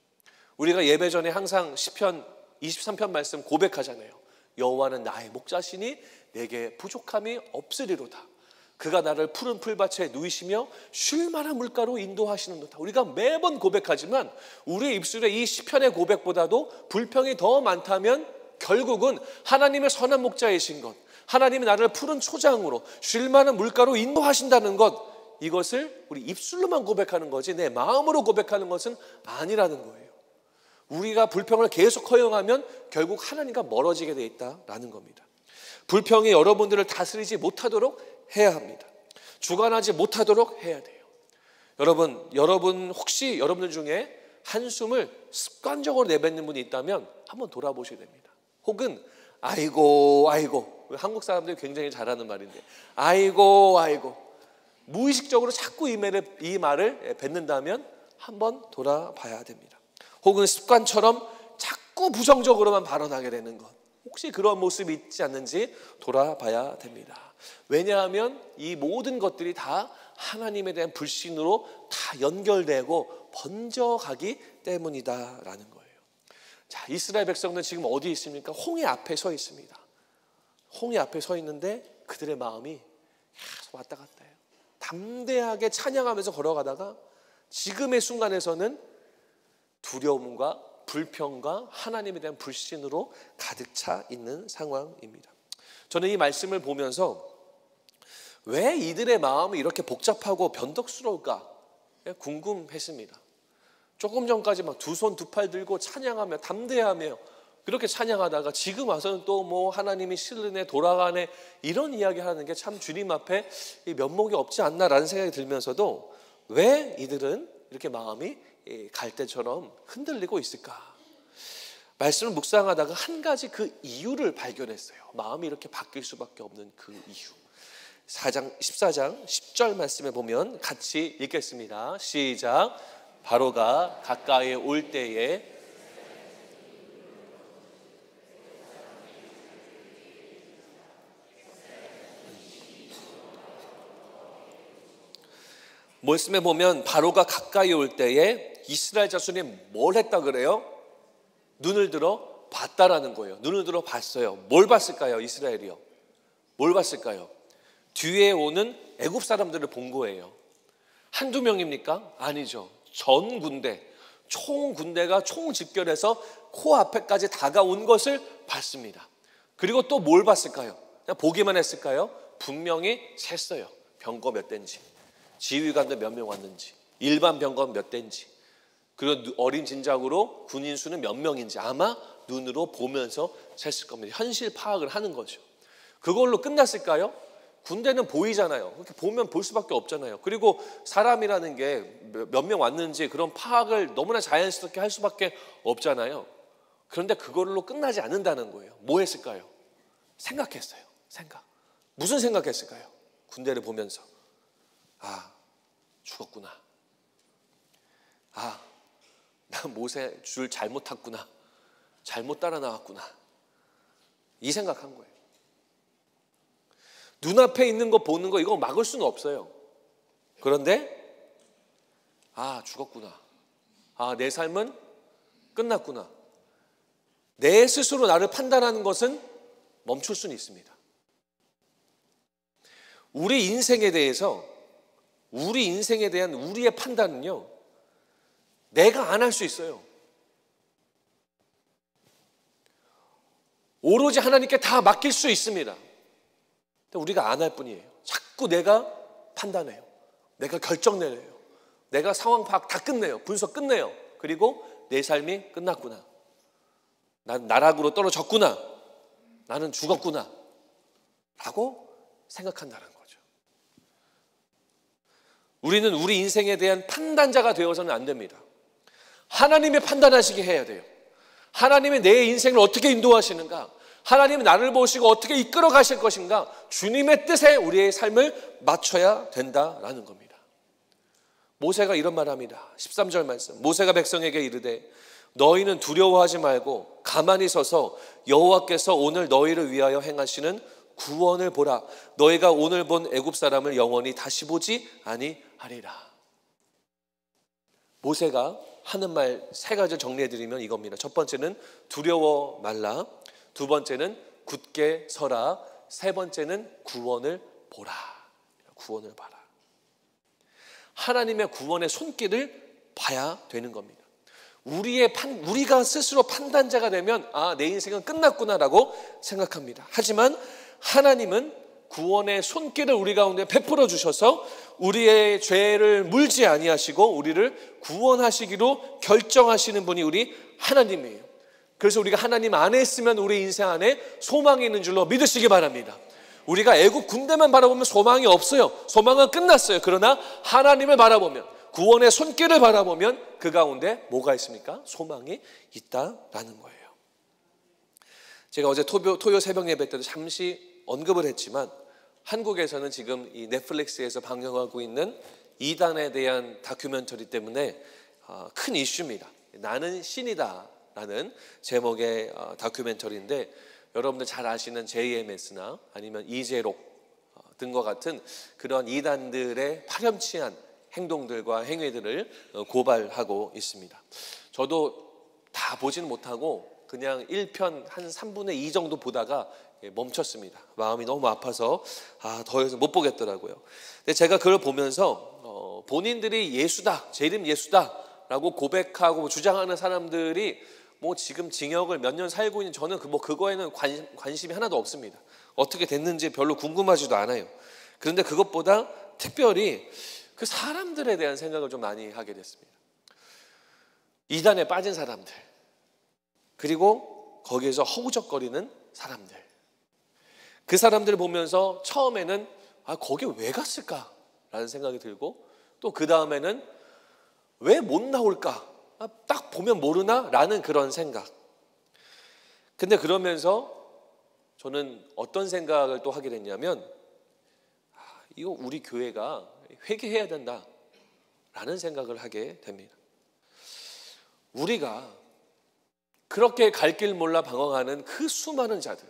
우리가 예배 전에 항상 시편 23편 말씀 고백하잖아요. 여호와는 나의 목자시니 내게 부족함이 없으리로다. 그가 나를 푸른 풀밭에 누이시며 쉴 만한 물가로 인도하시는도다. 우리가 매번 고백하지만 우리의 입술에 이 시편의 고백보다도 불평이 더 많다면 결국은 하나님의 선한 목자이신 것, 하나님이 나를 푸른 초장으로 쉴 만한 물가로 인도하신다는 것, 이것을 우리 입술로만 고백하는 거지 내 마음으로 고백하는 것은 아니라는 거예요. 우리가 불평을 계속 허용하면 결국 하나님과 멀어지게 돼 있다라는 겁니다. 불평이 여러분들을 다스리지 못하도록 해야 합니다. 주관하지 못하도록 해야 돼요. 여러분 혹시 여러분들 중에 한숨을 습관적으로 내뱉는 분이 있다면 한번 돌아보셔야 됩니다. 혹은 아이고 한국 사람들이 굉장히 잘하는 말인데 아이고 무의식적으로 자꾸 이 말을 뱉는다면 한번 돌아봐야 됩니다. 혹은 습관처럼 자꾸 부정적으로만 발언하게 되는 것, 혹시 그런 모습이 있지 않는지 돌아봐야 됩니다. 왜냐하면 이 모든 것들이 다 하나님에 대한 불신으로 다 연결되고 번져가기 때문이다라는 거예요. 자, 이스라엘 백성은 지금 어디 있습니까? 홍해 앞에 서 있습니다. 홍해 앞에 서 있는데 그들의 마음이 계속 왔다 갔다 해요. 담대하게 찬양하면서 걸어가다가 지금의 순간에서는 두려움과 불평과 하나님에 대한 불신으로 가득 차 있는 상황입니다. 저는 이 말씀을 보면서 왜 이들의 마음이 이렇게 복잡하고 변덕스러울까 궁금했습니다. 조금 전까지 막 두 손 두 팔 들고 찬양하며 담대하며 그렇게 찬양하다가 지금 와서는 또 뭐 하나님이 실르네 돌아가네 이런 이야기 하는 게 참 주님 앞에 면목이 없지 않나라는 생각이 들면서도 왜 이들은 이렇게 마음이 갈대처럼 흔들리고 있을까? 말씀을 묵상하다가 한 가지 그 이유를 발견했어요. 마음이 이렇게 바뀔 수밖에 없는 그 이유. 14장 10절 말씀에 보면 같이 읽겠습니다. 시작. 바로가 가까이 올 때에 말씀에 보면 바로가 가까이 올 때에 이스라엘 자손이 뭘 했다 그래요? 눈을 들어 봤다라는 거예요. 눈을 들어 봤어요. 뭘 봤을까요? 이스라엘이요. 뭘 봤을까요? 뒤에 오는 애굽 사람들을 본 거예요. 한두 명입니까? 아니죠. 전 군대, 총 군대가 총 집결해서 코앞에까지 다가온 것을 봤습니다. 그리고 또 뭘 봤을까요? 그냥 보기만 했을까요? 분명히 셌어요. 병거 몇 대인지, 지휘관들 몇 명 왔는지, 일반 병거 몇 대인지, 그리고 어린 진작으로 군인 수는 몇 명인지 아마 눈으로 보면서 셌을 겁니다. 현실 파악을 하는 거죠. 그걸로 끝났을까요? 군대는 보이잖아요. 그렇게 보면 볼 수밖에 없잖아요. 그리고 사람이라는 게 몇 명 왔는지 그런 파악을 너무나 자연스럽게 할 수밖에 없잖아요. 그런데 그걸로 끝나지 않는다는 거예요. 뭐 했을까요? 생각했어요. 무슨 생각했을까요? 군대를 보면서 아, 죽었구나. 아, 나 모세 줄 잘못 탔구나. 잘못 따라 나왔구나. 이 생각한 거예요. 눈앞에 있는 거 보는 거 이거 막을 수는 없어요. 그런데 아, 죽었구나. 아, 내 삶은 끝났구나. 내 스스로 나를 판단하는 것은 멈출 수는 있습니다. 우리 인생에 대해서 우리 인생에 대한 우리의 판단은요, 내가 안 할 수 있어요. 오로지 하나님께 다 맡길 수 있습니다. 근데 우리가 안 할 뿐이에요. 자꾸 내가 판단해요. 내가 결정 내려요. 내가 상황 파악 다 끝내요. 분석 끝내요. 그리고 내 삶이 끝났구나. 난 나락으로 떨어졌구나. 나는 죽었구나. 라고 생각한다는 거죠. 우리는 우리 인생에 대한 판단자가 되어서는 안 됩니다. 하나님이 판단하시게 해야 돼요. 하나님이 내 인생을 어떻게 인도하시는가, 하나님이 나를 보시고 어떻게 이끌어 가실 것인가, 주님의 뜻에 우리의 삶을 맞춰야 된다라는 겁니다. 모세가 이런 말합니다. 13절 말씀. 모세가 백성에게 이르되 너희는 두려워하지 말고 가만히 서서 여호와께서 오늘 너희를 위하여 행하시는 구원을 보라. 너희가 오늘 본 애굽 사람을 영원히 다시 보지 아니하리라. 모세가 하는 말 세 가지를 정리해드리면 이겁니다. 첫 번째는 두려워 말라. 두 번째는 굳게 서라. 세 번째는 구원을 보라. 구원을 봐라. 하나님의 구원의 손길을 봐야 되는 겁니다. 우리가 스스로 판단자가 되면 내 인생은 끝났구나라고 생각합니다. 하지만 하나님은 구원의 손길을 우리 가운데 베풀어 주셔서 우리의 죄를 물지 아니하시고 우리를 구원하시기로 결정하시는 분이 우리 하나님이에요. 그래서 우리가 하나님 안에 있으면 우리 인생 안에 소망이 있는 줄로 믿으시기 바랍니다. 우리가 애국 군대만 바라보면 소망이 없어요. 소망은 끝났어요. 그러나 하나님을 바라보면, 구원의 손길을 바라보면 그 가운데 뭐가 있습니까? 소망이 있다라는 거예요. 제가 어제 토요 새벽 예배 때도 잠시 언급을 했지만 한국에서는 지금 이 넷플릭스에서 방영하고 있는 이단에 대한 다큐멘터리 때문에 큰 이슈입니다. 나는 신이다 라는 제목의 다큐멘터리인데, 여러분들 잘 아시는 JMS나 아니면 이재록 등과 같은 그런 이단들의 파렴치한 행동들과 행위들을 고발하고 있습니다. 저도 다 보지는 못하고 그냥 1편 한 3분의 2 정도 보다가 멈췄습니다. 마음이 너무 아파서 더 이상 못 보겠더라고요. 근데 제가 그걸 보면서 본인들이 예수다, 제 이름 예수다 라고 고백하고 주장하는 사람들이 지금 징역을 몇 년 살고 있는 저는 그거에는 관심이 하나도 없습니다. 어떻게 됐는지 별로 궁금하지도 않아요. 그런데 그것보다 특별히 그 사람들에 대한 생각을 좀 많이 하게 됐습니다. 이단에 빠진 사람들, 그리고 거기에서 허우적거리는 사람들, 그 사람들을 보면서 처음에는 거기 왜 갔을까라는 생각이 들고, 또 그 다음에는 왜 못 나올까? 딱 보면 모르나? 라는 그런 생각. 근데 그러면서 저는 어떤 생각을 또 하게 됐냐면, 이거 우리 교회가 회개해야 된다 라는 생각을 하게 됩니다. 우리가 그렇게 갈 길 몰라 방황하는 그 수많은 자들,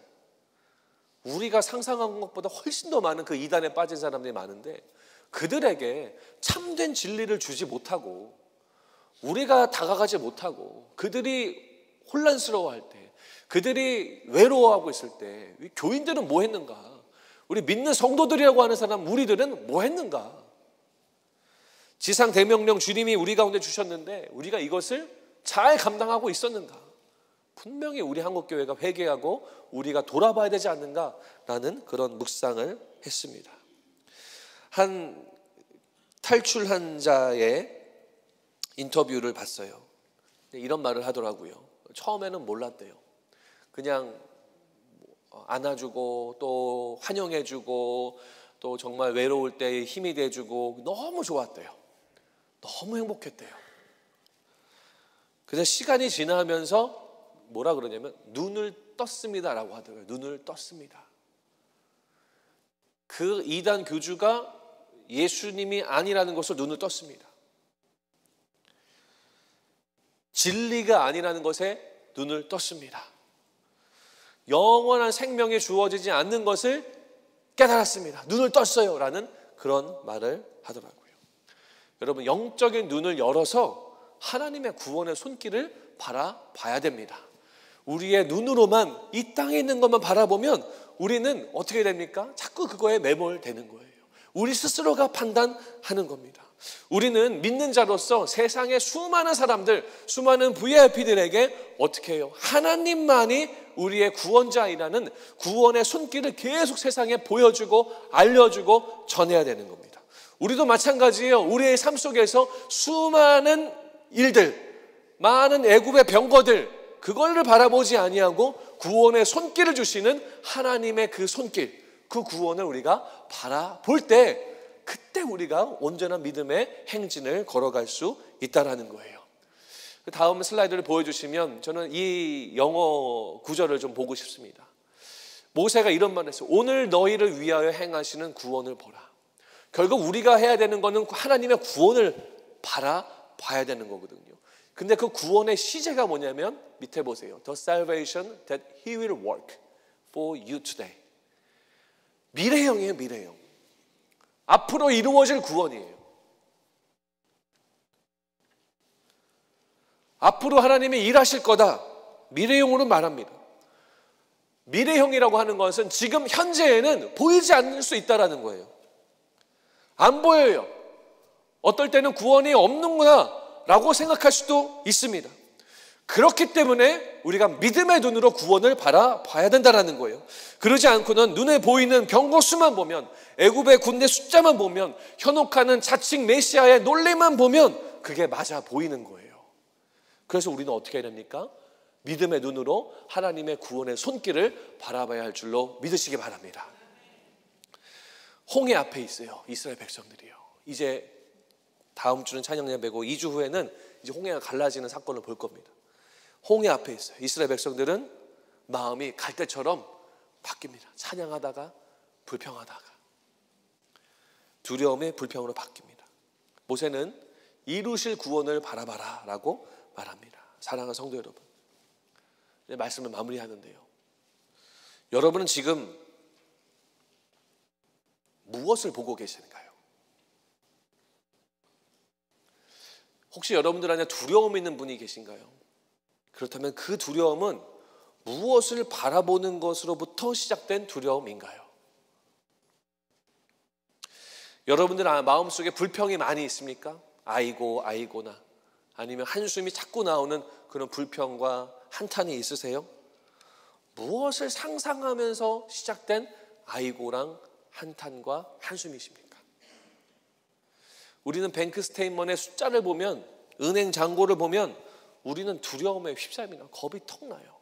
우리가 상상한 것보다 훨씬 더 많은 그 이단에 빠진 사람들이 많은데, 그들에게 참된 진리를 주지 못하고 우리가 다가가지 못하고 그들이 혼란스러워할 때, 그들이 외로워하고 있을 때 교인들은 뭐 했는가? 우리 믿는 성도들이라고 하는 사람, 우리들은 뭐 했는가? 지상 대명령 주님이 우리 가운데 주셨는데 우리가 이것을 잘 감당하고 있었는가? 분명히 우리 한국교회가 회개하고 우리가 돌아봐야 되지 않는가라는 그런 묵상을 했습니다. 한 탈출한 자의 인터뷰를 봤어요. 이런 말을 하더라고요. 처음에는 몰랐대요. 그냥 안아주고 또 환영해주고 또 정말 외로울 때 힘이 돼주고 너무 좋았대요. 너무 행복했대요. 그래서 시간이 지나면서 뭐라 그러냐면 눈을 떴습니다라고 하더라고요. 눈을 떴습니다. 그 이단 교주가 예수님이 아니라는 것을 눈을 떴습니다. 진리가 아니라는 것에 눈을 떴습니다. 영원한 생명이 주어지지 않는 것을 깨달았습니다. 눈을 떴어요 라는 그런 말을 하더라고요. 여러분, 영적인 눈을 열어서 하나님의 구원의 손길을 바라봐야 됩니다. 우리의 눈으로만 이 땅에 있는 것만 바라보면 우리는 어떻게 됩니까? 자꾸 그거에 매몰되는 거예요. 우리 스스로가 판단하는 겁니다. 우리는 믿는 자로서 세상의 수많은 사람들, 수많은 VIP들에게 어떻게 해요? 하나님만이 우리의 구원자이라는 구원의 손길을 계속 세상에 보여주고 알려주고 전해야 되는 겁니다. 우리도 마찬가지예요. 우리의 삶 속에서 수많은 일들, 많은 애굽의 병거들, 그걸 바라보지 아니하고 구원의 손길을 주시는 하나님의 그 손길, 그 구원을 우리가 바라볼 때, 그때 우리가 온전한 믿음의 행진을 걸어갈 수 있다는 거예요. 다음 슬라이드를 보여주시면 저는 이 영어 구절을 좀 보고 싶습니다. 모세가 이런 말을 했어요. 오늘 너희를 위하여 행하시는 구원을 보라. 결국 우리가 해야 되는 것은 하나님의 구원을 바라봐야 되는 거거든요. 근데 그 구원의 시제가 뭐냐면 밑에 보세요. The salvation that he will work for you today. 미래형이에요. 미래형. 앞으로 이루어질 구원이에요. 앞으로 하나님이 일하실 거다. 미래형으로 말합니다. 미래형이라고 하는 것은 지금 현재에는 보이지 않을 수 있다는 거예요. 안 보여요. 어떨 때는 구원이 없는구나 라고 생각할 수도 있습니다. 그렇기 때문에 우리가 믿음의 눈으로 구원을 바라봐야 된다는 거예요. 그러지 않고는 눈에 보이는 병거수만 보면, 애굽의 군대 숫자만 보면, 현혹하는 자칭 메시아의 논리만 보면 그게 맞아 보이는 거예요. 그래서 우리는 어떻게 해야 됩니까? 믿음의 눈으로 하나님의 구원의 손길을 바라봐야 할 줄로 믿으시기 바랍니다. 홍해 앞에 있어요. 이스라엘 백성들이요. 이제 다음 주는 찬양 예배고 2주 후에는 이제 홍해가 갈라지는 사건을 볼 겁니다. 홍해 앞에 있어요. 이스라엘 백성들은 마음이 갈대처럼 바뀝니다. 찬양하다가 불평하다가 두려움에 불평으로 바뀝니다. 모세는 이루실 구원을 바라봐라 라고 말합니다. 사랑하는 성도 여러분, 이제 말씀을 마무리하는데요. 여러분은 지금 무엇을 보고 계신가요? 혹시 여러분들 안에 두려움 있는 분이 계신가요? 그렇다면 그 두려움은 무엇을 바라보는 것으로부터 시작된 두려움인가요? 여러분들 마음속에 불평이 많이 있습니까? 아이고 아이고나, 아니면 한숨이 자꾸 나오는 그런 불평과 한탄이 있으세요? 무엇을 상상하면서 시작된 아이고랑 한탄과 한숨이십니까? 우리는 뱅크 스테인먼의 숫자를 보면, 은행 잔고를 보면 우리는 두려움에 휩싸입니다. 겁이 턱 나요.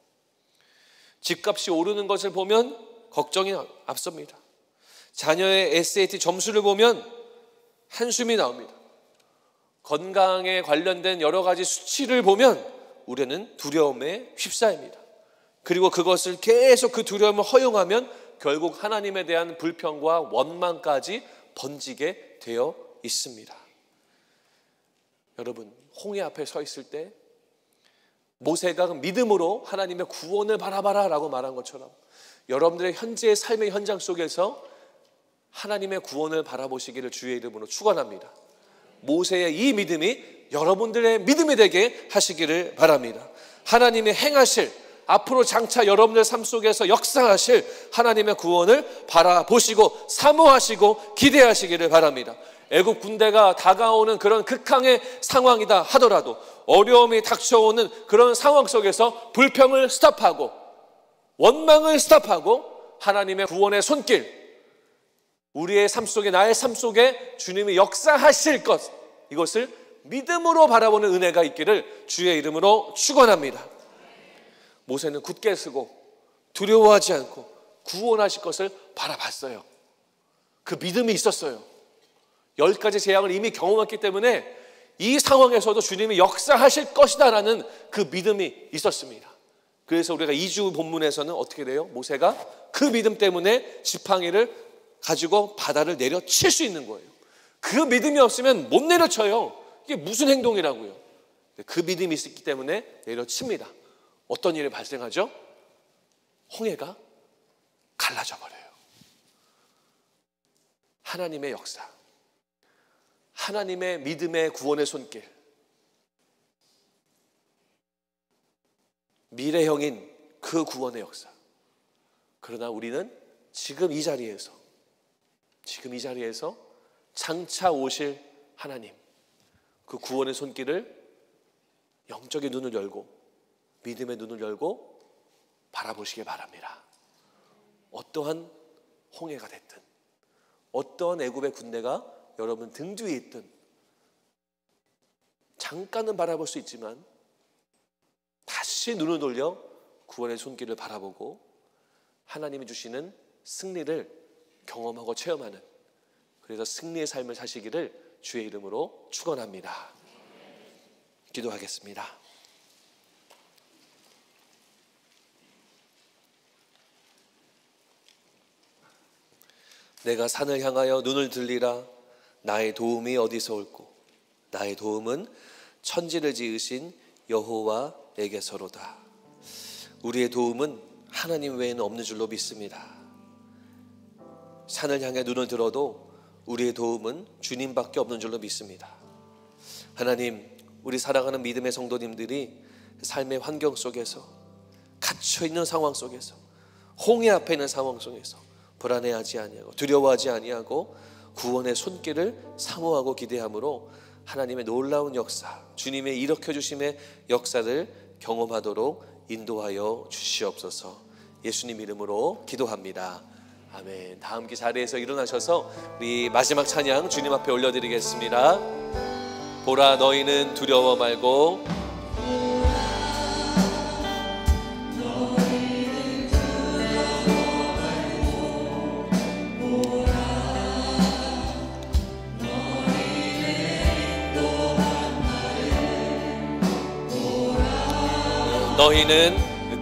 집값이 오르는 것을 보면 걱정이 앞섭니다. 자녀의 SAT 점수를 보면 한숨이 나옵니다. 건강에 관련된 여러 가지 수치를 보면 우리는 두려움에 휩싸입니다. 그리고 그것을 계속 그 두려움을 허용하면 결국 하나님에 대한 불평과 원망까지 번지게 되어 있습니다. 여러분, 홍해 앞에 서 있을 때 모세가 믿음으로 하나님의 구원을 바라봐라 라고 말한 것처럼 여러분들의 현재의 삶의 현장 속에서 하나님의 구원을 바라보시기를 주의 이름으로 축원합니다. 모세의 이 믿음이 여러분들의 믿음이 되게 하시기를 바랍니다. 하나님이 행하실, 앞으로 장차 여러분들 삶 속에서 역사하실 하나님의 구원을 바라보시고 사모하시고 기대하시기를 바랍니다. 애국 군대가 다가오는 그런 극한의 상황이다 하더라도, 어려움이 닥쳐오는 그런 상황 속에서 불평을 스탑하고 원망을 스탑하고 하나님의 구원의 손길, 우리의 삶 속에, 나의 삶 속에 주님이 역사하실 것, 이것을 믿음으로 바라보는 은혜가 있기를 주의 이름으로 축원합니다. 모세는 굳게 서고 두려워하지 않고 구원하실 것을 바라봤어요. 그 믿음이 있었어요. 10가지 재앙을 이미 경험했기 때문에 이 상황에서도 주님이 역사하실 것이다 라는 그 믿음이 있었습니다. 그래서 우리가 2주 본문에서는 어떻게 돼요? 모세가 그 믿음 때문에 지팡이를 가지고 바다를 내려칠 수 있는 거예요. 그 믿음이 없으면 못 내려쳐요. 이게 무슨 행동이라고요. 그 믿음이 있기 때문에 내려칩니다. 어떤 일이 발생하죠? 홍해가 갈라져 버려요. 하나님의 역사, 하나님의 믿음의 구원의 손길, 미래형인 그 구원의 역사. 그러나 우리는 지금 이 자리에서 장차 오실 하나님, 그 구원의 손길을 영적인 눈을 열고 믿음의 눈을 열고 바라보시기 바랍니다. 어떠한 홍해가 됐든, 어떠한 애굽의 군대가 여러분 등 뒤에 있든 잠깐은 바라볼 수 있지만 다시 눈을 돌려 구원의 손길을 바라보고 하나님이 주시는 승리를 경험하고 체험하는, 그래서 승리의 삶을 사시기를 주의 이름으로 축원합니다. 기도하겠습니다. 내가 산을 향하여 눈을 들리라. 나의 도움이 어디서 올꼬? 나의 도움은 천지를 지으신 여호와에게서로다. 우리의 도움은 하나님 외에는 없는 줄로 믿습니다. 산을 향해 눈을 들어도 우리의 도움은 주님밖에 없는 줄로 믿습니다. 하나님, 우리 사랑하는 믿음의 성도님들이 삶의 환경 속에서, 갇혀있는 상황 속에서, 홍해 앞에 있는 상황 속에서 불안해하지 아니하고 두려워하지 아니하고 구원의 손길을 사모하고 기대함으로 하나님의 놀라운 역사, 주님의 일으켜주심의 역사를 경험하도록 인도하여 주시옵소서. 예수님 이름으로 기도합니다. 아멘. 다 함께 자리에서 일어나셔서 우리 마지막 찬양 주님 앞에 올려드리겠습니다. 보라, 너희는 두려워 말고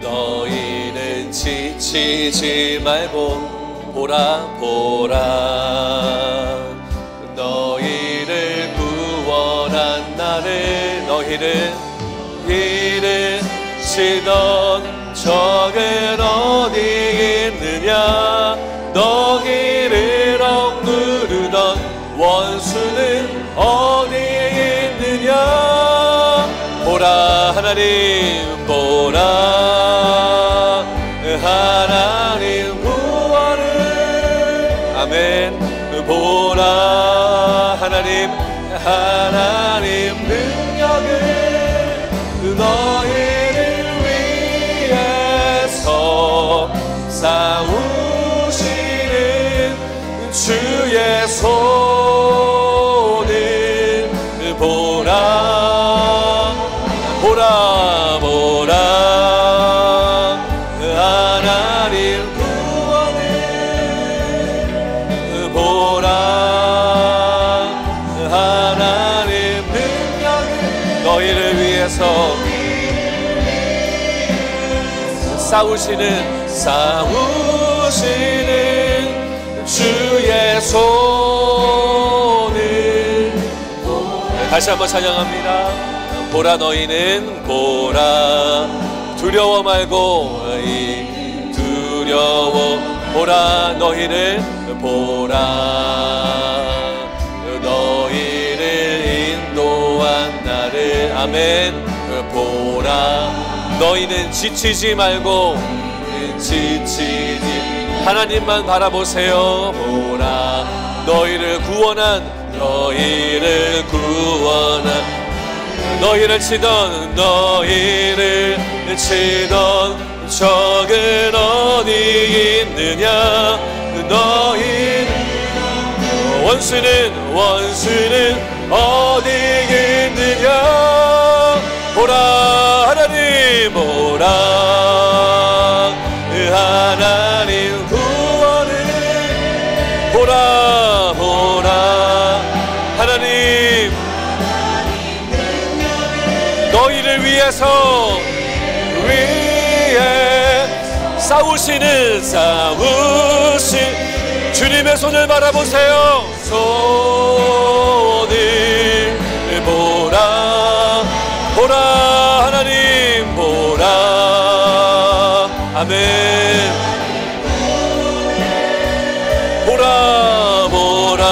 너희는 지치지 말고 보라 너희를 구원한 나를 너희를 잃으시던 적은 어디 있느냐 너희를 억누르던 원수는 어디 있느냐 보라 하나님 보라 하나님 구원을 아멘 보라 하나님 능력을 너희를 위해서 싸우시는 주의 손을 보라 하나님 구원을 보라 하나님 능력을 너희를 위해서 싸우시는 주의 손을 다시 한번 찬양합니다. 보라 너희는 보라 두려워 말고 두려워 보라 너희를 보라 너희를 인도한 나를 아멘 보라 너희는 지치지 말고 하나님만 바라보세요 보라 너희를 치던 적은 어디 있느냐 너희 원수는 어디 있느냐 보라 하나님 보라 하나님 구원을 보라 하나님 너희를 위해서 싸우신 주님의 손을 바라보세요. 손을 보라 하나님 보라 아멘 보라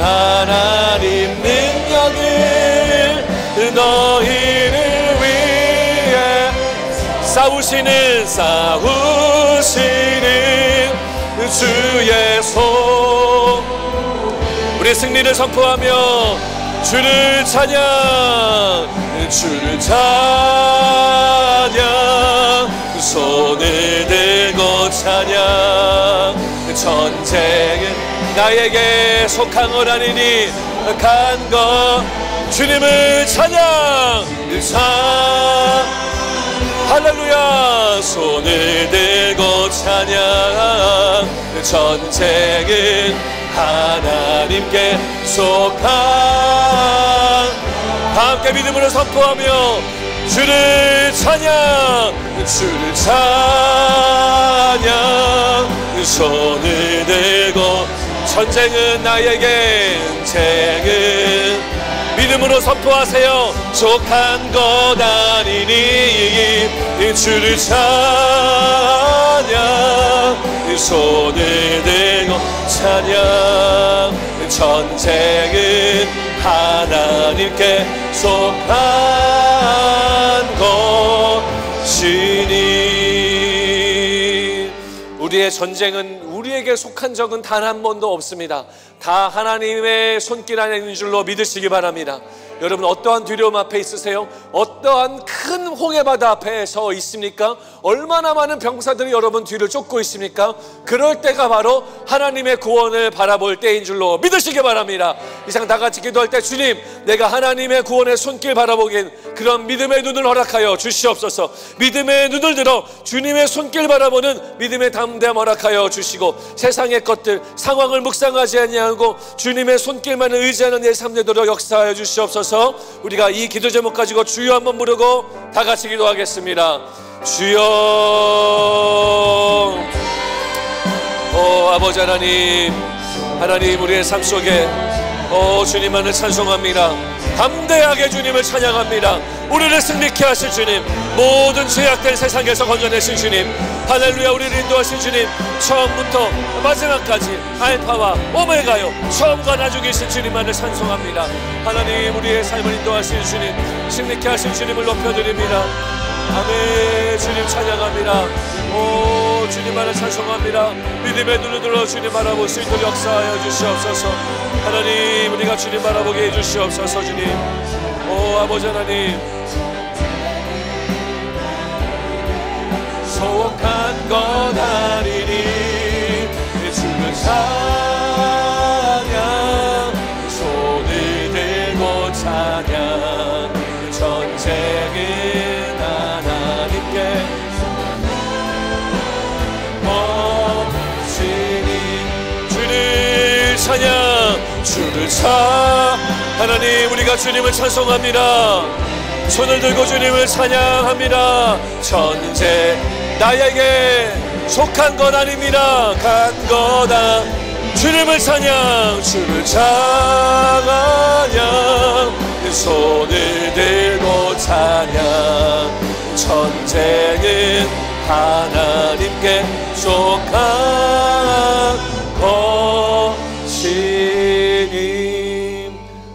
하나님 능력을 너희를 위해 싸우시는 주의 손 우리 승리를 선포하며 주를 찬양 손을 들고 찬양 전쟁은 나에게 속한 것 아니니 간 것 주님을 찬양 할렐루야 손을 들고 찬양 전쟁은 하나님께 속한 다 함께 믿음으로 선포하며 주를 찬양 손을 들고 전쟁은 나에게 전쟁은 믿음으로 선포하세요. 속한 것 아니니 주를 찬양 손을 들고 찬양 전쟁은 하나님께 속한 것이니 우리의 전쟁은 우리에게 속한 적은 단 한 번도 없습니다. 다 하나님의 손길 안에 있는 줄로 믿으시기 바랍니다. 여러분 어떠한 두려움 앞에 있으세요? 어떠한 큰 홍해바다 앞에 서 있습니까? 얼마나 많은 병사들이 여러분 뒤를 쫓고 있습니까? 그럴 때가 바로 하나님의 구원을 바라볼 때인 줄로 믿으시기 바랍니다. 이상 다 같이 기도할 때 주님, 내가 하나님의 구원의 손길 바라보긴 그런 믿음의 눈을 허락하여 주시옵소서. 믿음의 눈을 들어 주님의 손길 바라보는 믿음의 담대함 허락하여 주시고 세상의 것들 상황을 묵상하지 아니하고 주님의 손길만을 의지하는 내 삶 되도록 역사하여 주시옵소서. 우리가 이 기도 제목 가지고 주여 한번 부르고 다 같이 기도하겠습니다. 주여. 아버지 하나님, 하나님 우리의 삶 속에 주님만을 찬송합니다. 담대하게 주님을 찬양합니다. 우리를 승리케 하실 주님, 모든 죄악된 세상에서 건져내신 주님, 할렐루야. 우리를 인도하신 주님, 처음부터 마지막까지 알파와 오메가요 처음과 나중이신 주님만을 찬송합니다. 하나님 우리의 삶을 인도하신 주님, 승리케 하신 주님을 높여드립니다. 아멘. 주님 찬양합니다. 주님만을 찬송합니다. 믿음의 눈을 들어 주님 바라볼 수 있도록 역사하여 주시옵소서. 하나님 우리가 주님 바라보게 해주시옵소서. 주님 아버지 하나님, 속한 것 아니니 주를 찬양 손을 들고 찬양 전쟁은 하나님께 주를 찬양 주를 하나님 우리가 주님을 찬송합니다. 손을 들고 주님을 찬양합니다. 전쟁 나에게 속한 것 아닙니다. 간 거다. 주님을 찬양 주를 찬양 손을 들고 찬양 전쟁은 하나님께 속한 것이니.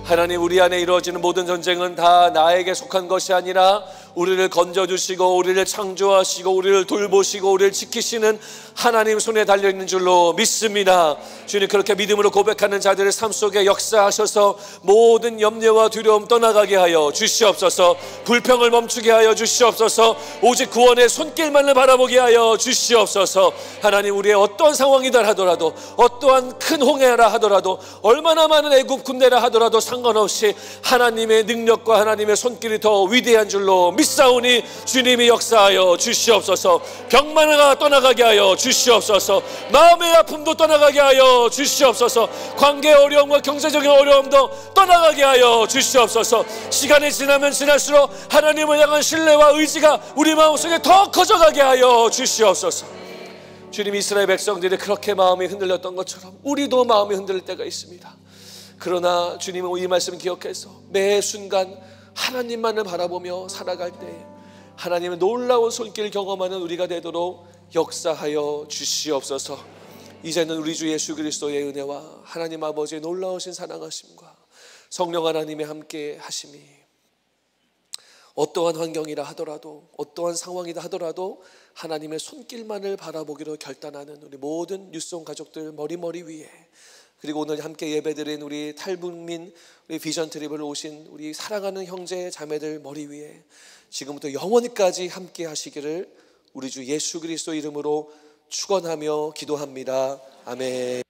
하나님 우리 안에 이루어지는 모든 전쟁은 다 나에게 속한 것이 아니라 우리를 건져주시고 우리를 창조하시고 우리를 돌보시고 우리를 지키시는 하나님 손에 달려있는 줄로 믿습니다. 주님 그렇게 믿음으로 고백하는 자들의 삶 속에 역사하셔서 모든 염려와 두려움 떠나가게 하여 주시옵소서. 불평을 멈추게 하여 주시옵소서. 오직 구원의 손길만을 바라보게 하여 주시옵소서. 하나님 우리의 어떠한 상황이다 하더라도 어떠한 큰 홍해라 하더라도 얼마나 많은 애굽 군대라 하더라도 상관없이 하나님의 능력과 하나님의 손길이 더 위대한 줄로 믿사오니 주님이 역사하여 주시옵소서. 병만가 떠나가게 하여 주시옵소서. 마음의 아픔도 떠나가게 하여 주시옵소서. 관계의 어려움과 경제적인 어려움도 떠나가게 하여 주시옵소서. 시간이 지나면 지날수록 하나님을 향한 신뢰와 의지가 우리 마음속에 더 커져가게 하여 주시옵소서. 주님 이스라엘 백성들이 그렇게 마음이 흔들렸던 것처럼 우리도 마음이 흔들릴 때가 있습니다. 그러나 주님은 이 말씀 기억해서 매 순간 하나님만을 바라보며 살아갈 때 하나님의 놀라운 손길 경험하는 우리가 되도록 역사하여 주시옵소서. 이제는 우리 주 예수 그리스도의 은혜와 하나님 아버지의 놀라우신 사랑하심과 성령 하나님의 함께 하심이 어떠한 환경이라 하더라도 어떠한 상황이라 하더라도 하나님의 손길만을 바라보기로 결단하는 우리 모든 뉴송 가족들 머리 위에, 그리고 오늘 함께 예배드린 우리 탈북민 우리 비전 트립을 오신 우리 사랑하는 형제 자매들 머리 위에 지금부터 영원히까지 함께 하시기를 우리 주 예수 그리스도 이름으로 축원하며 기도합니다. 아멘.